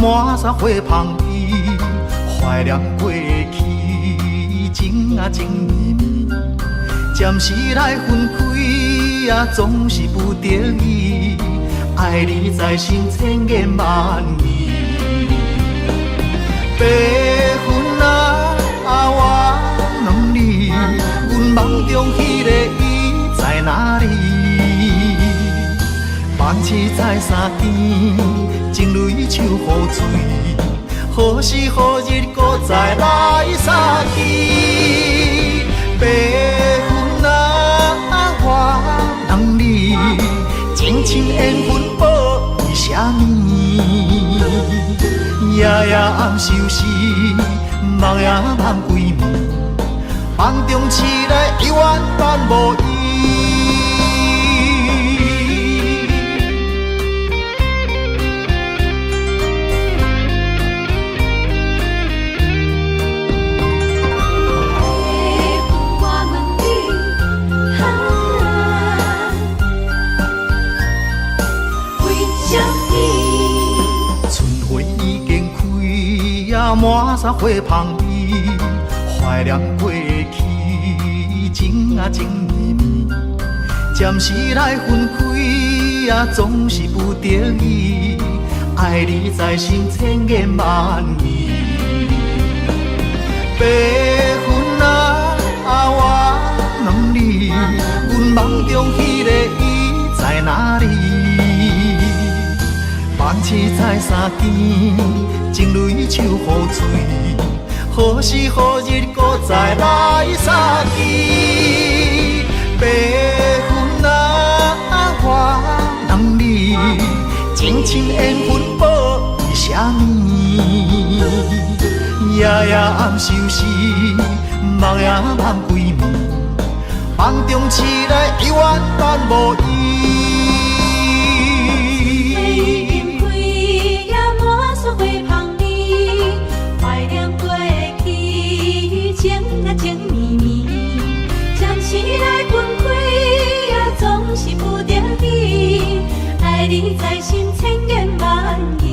满山花香味，怀念过去情啊情绵绵，暂时来分开啊，总是不得已，爱你在心千言万语。白云啊，我问你，阮梦中迄个伊在哪里？梦醒在山间，情泪像雨水，何时何日搁再来相见？白云啊，我问你，情深缘分报为什么？夜夜暗相思，梦也梦归暝，梦中醒来犹原伴无依。满山花香味，怀念过去情啊情绵绵，暂时来分开啊，总是不得已，爱你在心千言万语。白云啊，我问你，阮梦中迄个伊在哪里？梦醒在山间，情泪像雨水，何时何日搁再来相见？白云啊，我问你，情深缘分报为什么？夜夜暗相思，梦也梦归暝，梦中醒来犹原伴无依。你在心千言万语。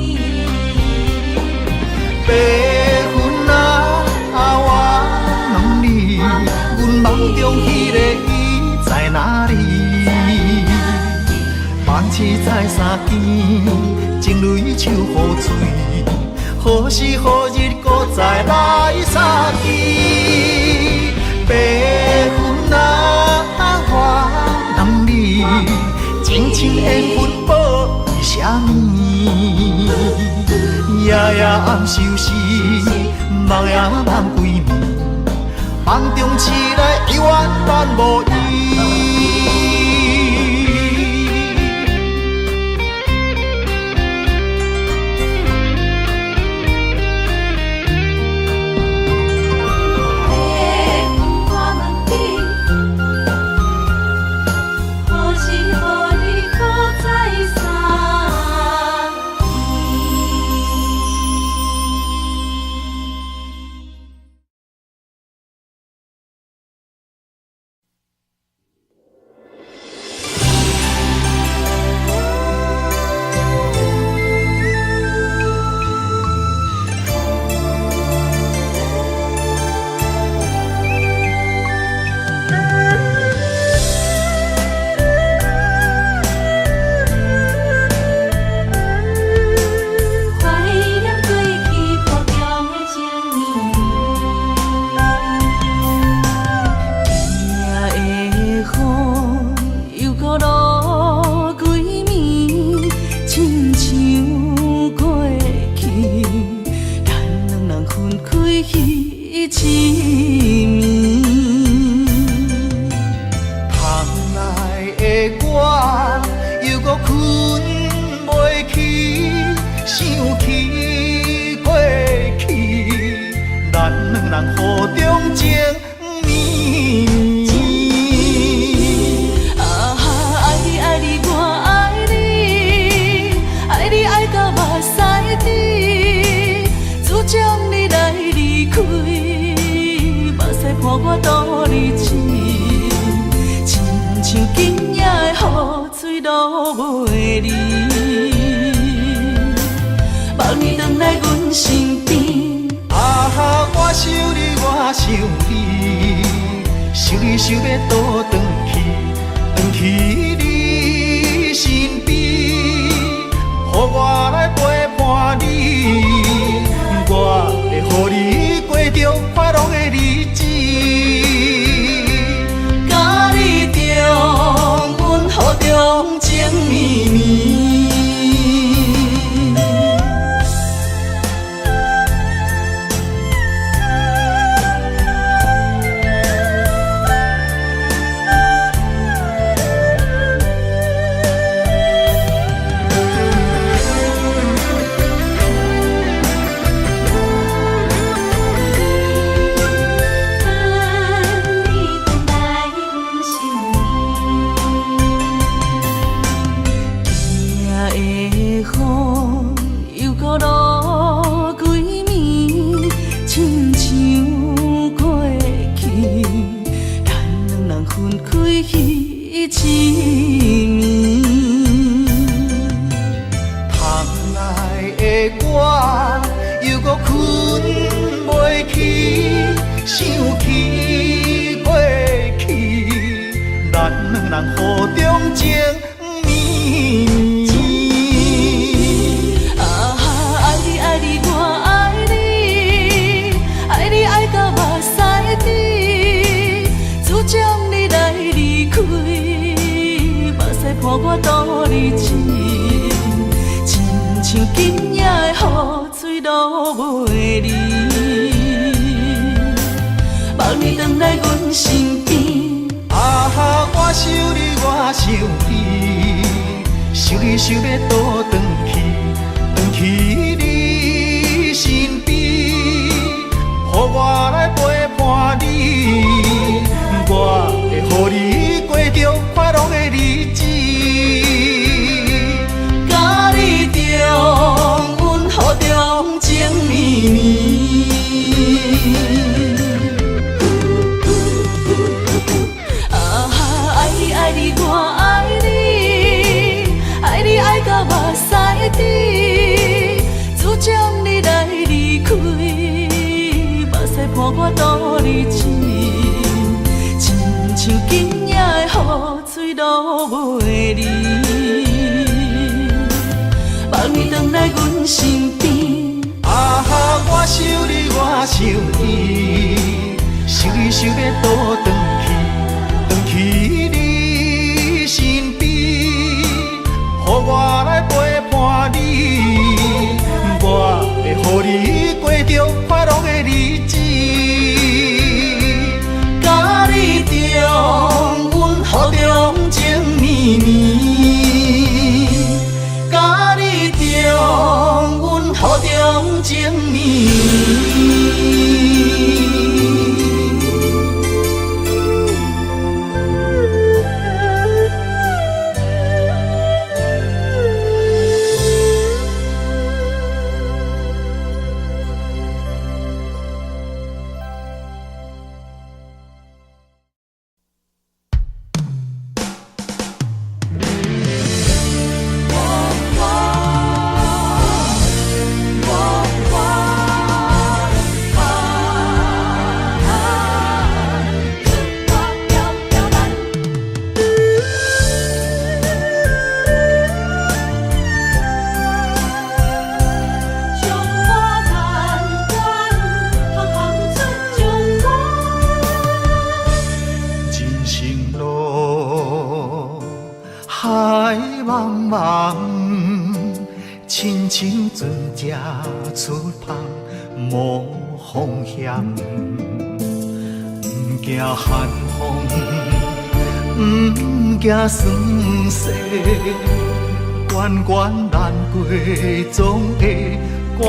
白云啊，我问你，阮梦中迄个伊在哪里？梦醒在山间，情泪像雨水，何时何日搁再来相见？白云啊，我问你，情深缘分报为什么？夜夜暗相思，梦也梦归暝，梦中醒来犹原伴无依。望你回来想你，我想你，想你想要倒转去你身边，予我来陪伴你，我会予你过着快乐的日子。甲你重温雨中情绵绵。我度日子，亲像今夜的雨水落袂离，望你回来阮身边。啊哈，我想你，我想你，想你想要倒转去你身边，予我来陪伴你，我会予你过着快乐的日子。重温雨中情绵绵，啊哈，爱你爱你我爱你，爱你爱到目屎滴，自将你来离开，目屎伴我度日子，亲像今夜的雨水落袂离。望你回来阮身边，啊哈！我想你，我想你，想你想要倒转去你身边，予我来陪伴你，我会予你过着快乐的日子。甲你重温雨中情绵绵。重温雨中情绵绵。亲像船只出航无风险，不惊寒风，不惊酸涩，关关难过总会关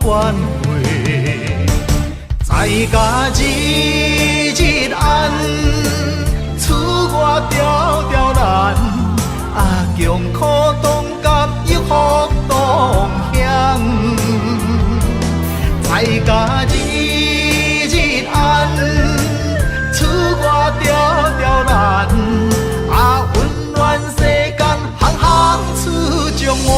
关过。在家日日安，厝外条条难，啊强苦当甲抑福当乡。在家日日安，厝外条条难，啊温暖世间行行出状元。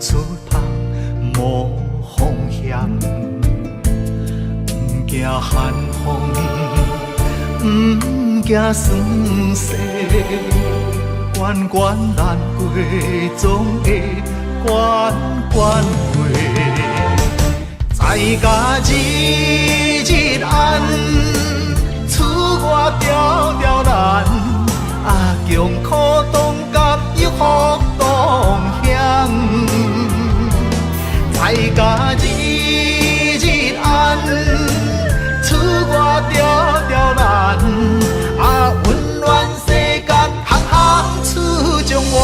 出头无方向，不惊寒风，不惊酸涩，关关难过，总会关关过。在家日日暗，厝外条条难，穷苦当甲有福同享。在家日日暗，厝外条条难，温暖世间行行出状元。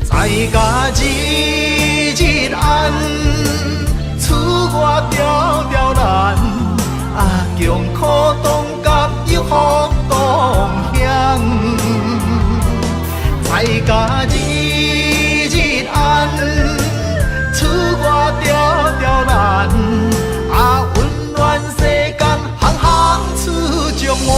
在家日日暗，厝外条条难，穷苦当甲有福同享。在家日日暗，厝外条条难，温暖世间行行出状元。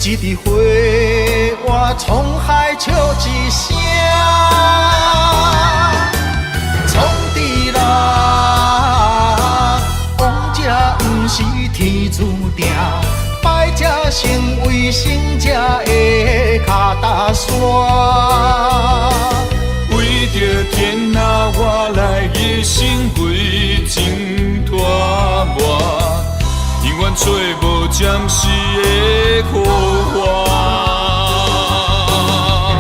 一枝花，我沧海笑一声，创治人，王者不是天注定，败者成为胜者的脚踏山。为着天下，我来一生为情拖磨。永远找无暂时的苦患，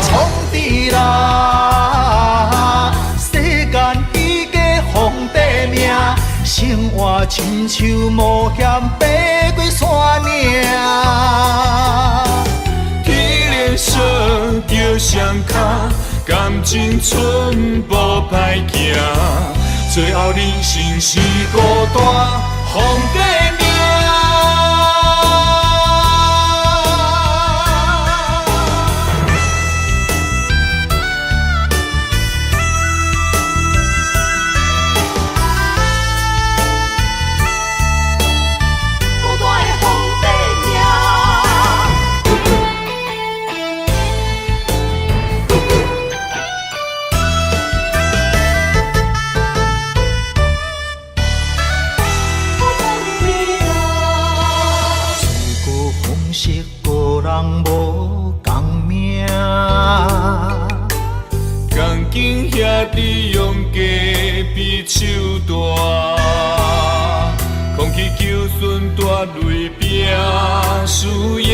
创治人，世间彼家皇帝命，生活亲像冒险爬过山岭。体力少着双脚，感情寸步歹行，最后人生是孤单皇帝命。手大，空气求顺大雷拼输赢。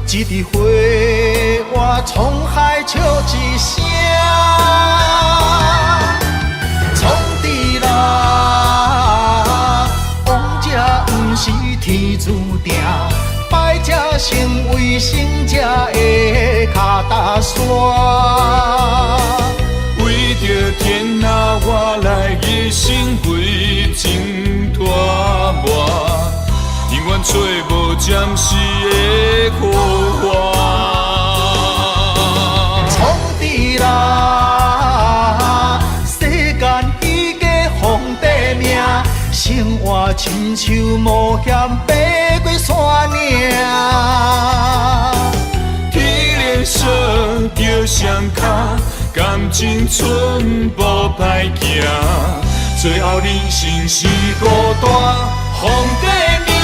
一枝花，我沧海笑一声，创治人，王者不是天注定，败者成为胜者的脚踏山。为着天下，我来一生为情拖磨，永远找无暂时的苦患。创治人，世间彼家皇帝命，生活亲像冒险爬过山岭。体力少着双脚，感情寸步歹行，最后人生是孤单皇帝命。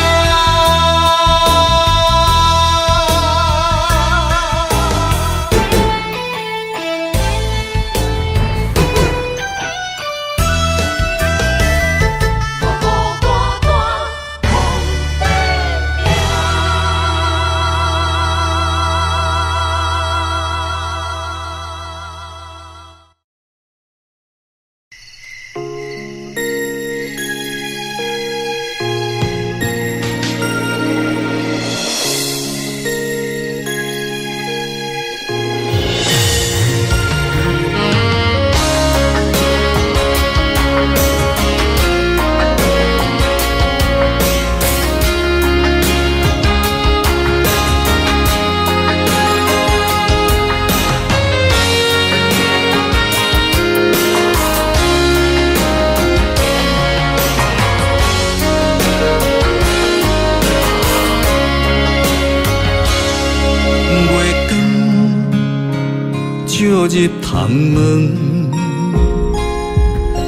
照入窗门，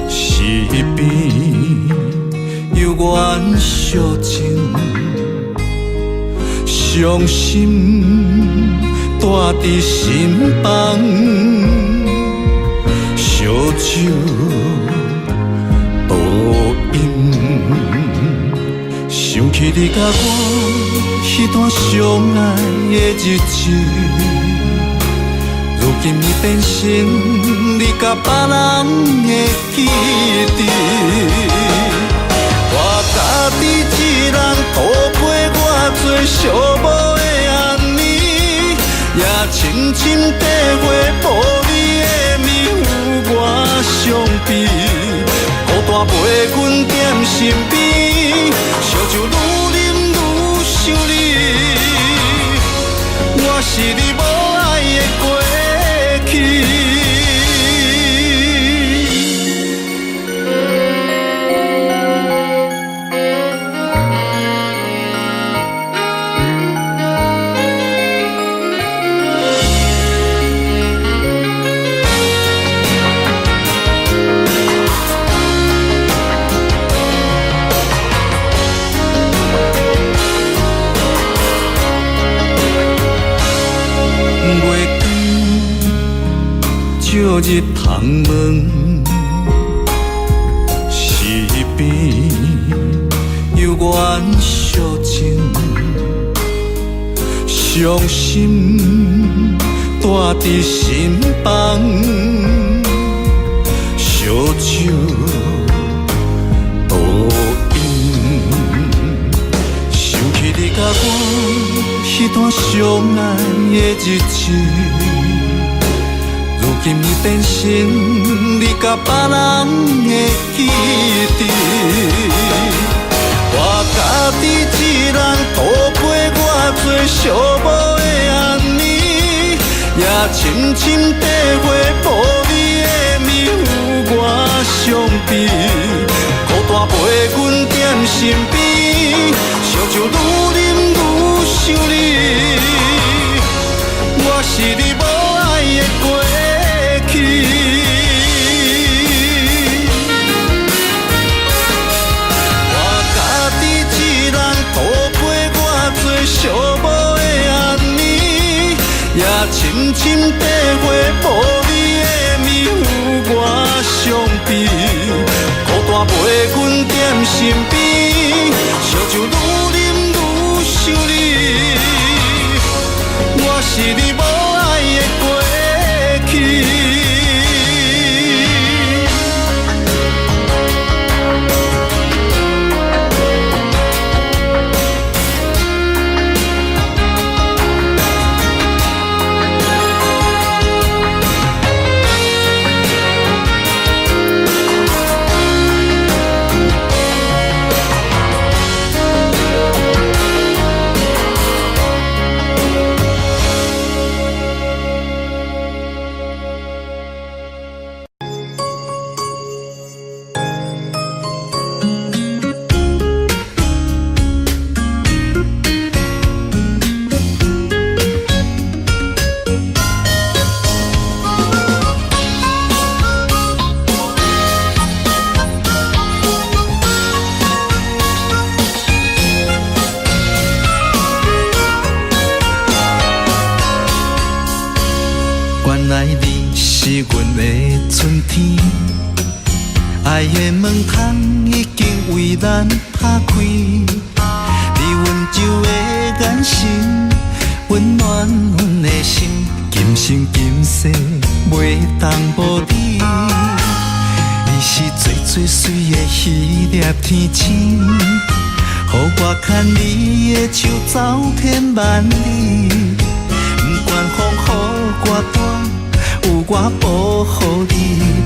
是边犹原烧情，伤心带伫心房，烧酒倒饮，想起你甲我迄段相爱的日子。如今已变成你甲别人的记忆，我家己一人度过我最寂寞的暗暝，也深深体会无你的面有我伤悲，孤单陪阮踮身边，烧酒愈啉愈想你，我是你无爱的过去。照入窗门，是边犹原烧情，伤心带伫心房，烧酒倒饮，想起你甲我迄段相爱的日子。如今已变成你甲别人的记忆，我家己一人度过我最寂寞的暗暝，也深深体会无你的面有我伤悲，孤单陪阮踮身边，烧酒愈啉愈想你，我是你无爱的过去。我家己一人度过我最寂寞的暗暝，也深深体会无你的面有我伤悲，孤单陪阮踮身边，烧酒愈啉愈想你，我是你无爱的过去。门窗已经为咱打开，你温柔的眼神温暖阮的心，今生今世袂当无你。你是最最水的迄粒天星，予我牵你的手走遍万里，不管风雨多大，有我保护你。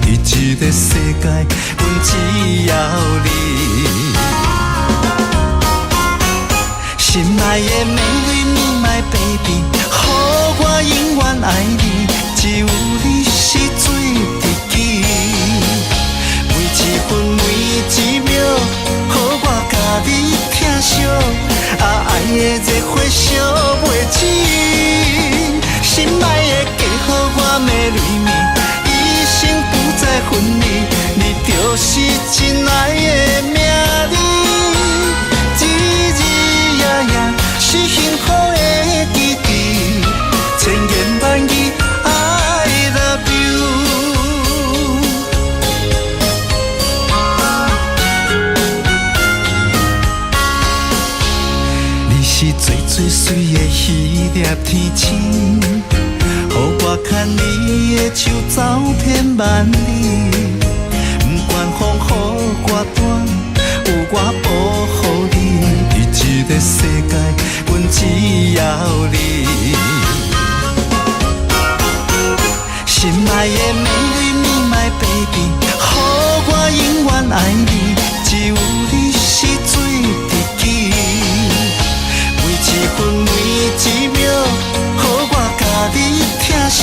伫这个世界，阮只要你。心爱的美丽你 my baby， 予我永远爱你，只有你是最知己。每一分每一秒，予我甲你疼惜，爱的热火烧袂止。心爱的嫁予我美丽蜜，一生不再分离，你就是真爱的名字。日日夜夜是幸福的记忆，千言万语 I love you。你是最最水的迄粒天星，予我牵你的手走遍万里，不管风雨多大，有我保护你。伫这个世界，阮只要你。心爱的美丽你 my baby， 予我永远爱你，只有你是最知己。每一分每一秒，予我甲你疼惜，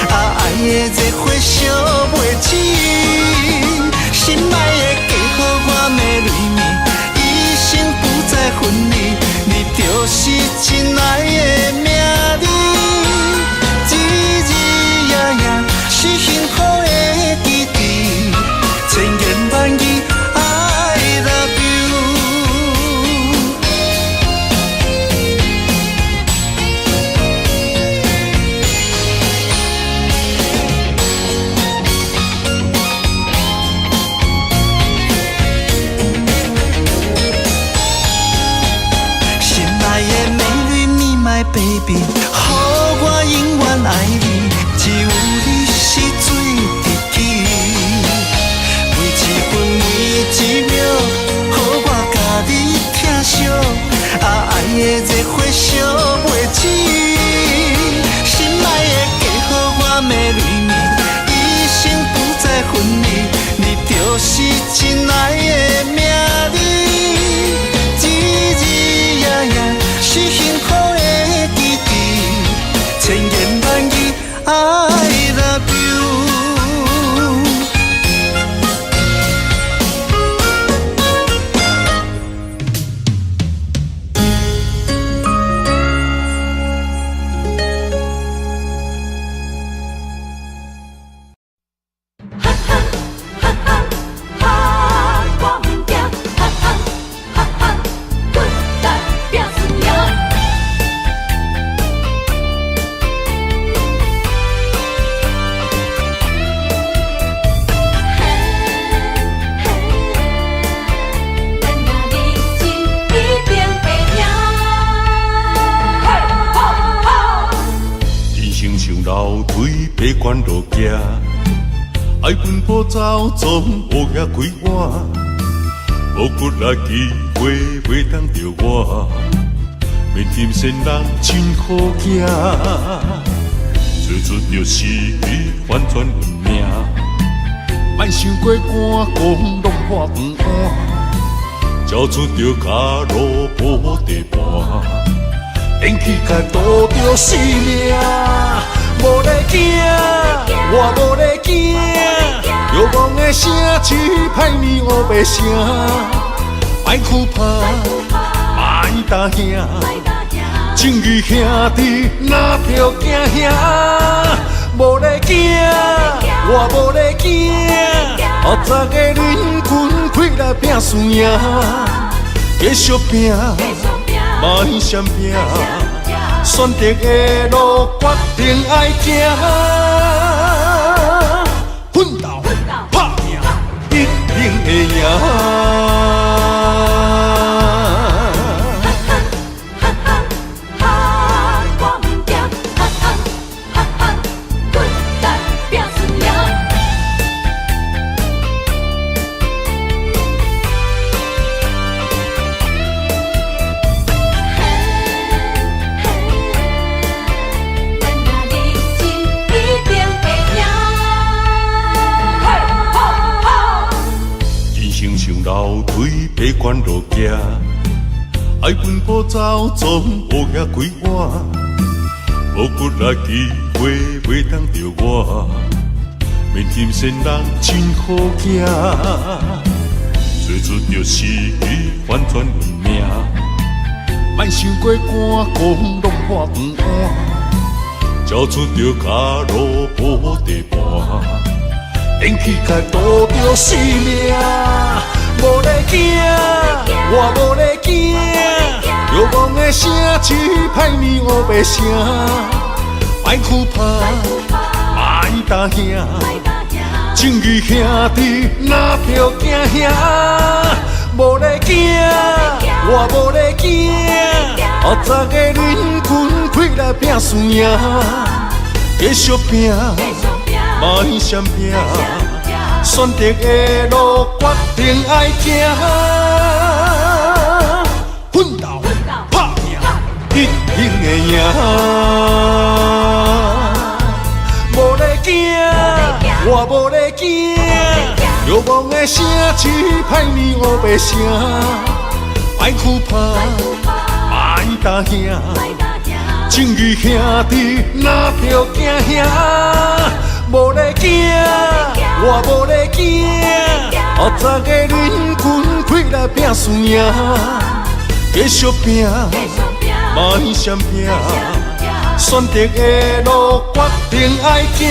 爱的热火烧袂止。心爱的嫁予我美丽蜜，一生不再分离，你就是真爱的名字。日日夜夜是幸福的记忆，千言万语 I love you。心爱的美丽蜜 my baby， 予我永远爱你，只有你是最知己。每一分每一秒，予我甲你疼惜，爱的热火烧袂止。心爱的嫁予我美丽蜜，一生不再分离，你就是真爱的名字。日日夜夜是幸福的记忆，千言万语 I love you。别管路行，爱奔波走，总无遐开换。无骨力机会袂当着我，面天仙人真好行。做出着失去，反转运命。莫想过寒，讲拢破饭碗，交出着脚路无地盘。天气甲渡着性命。无咧惊，我无咧惊，流氓的声气歹呢乌白声，莫哭怕，莫打兄，正义兄弟哪着惊兄？无咧惊，我无咧惊，后早的人群开来拼输赢，继续拼，莫闪拼。选择的路，决定爱行，奋斗，拍拼，一会赢。楼梯爬悬落行，爱奔波走总学遐几晚，无骨力机会袂当着我，免金仙人真好行，做出着失去反转运命，莫想过肝讲弄破饭碗，交出着脚路无地盘。演起甲赌着性命，无咧惊，我无咧惊，流氓的声只歹面黑白声，莫哭怕，莫打兄，正义兄弟哪着惊兄，无咧惊，我无咧惊，后早个轮拳开来拼输赢，继续拼。莫闪拼，选择的路决定爱行，奋斗拍拼，一定会赢。无咧惊，我无咧惊，流氓的声只歹面黑白声，莫哭怕，莫打兄，正义兄弟哪着惊兄。无咧惊，我无咧惊，后早个轮拳开来拼输赢，继续拼，莫闪拼，选择的路决定爱行。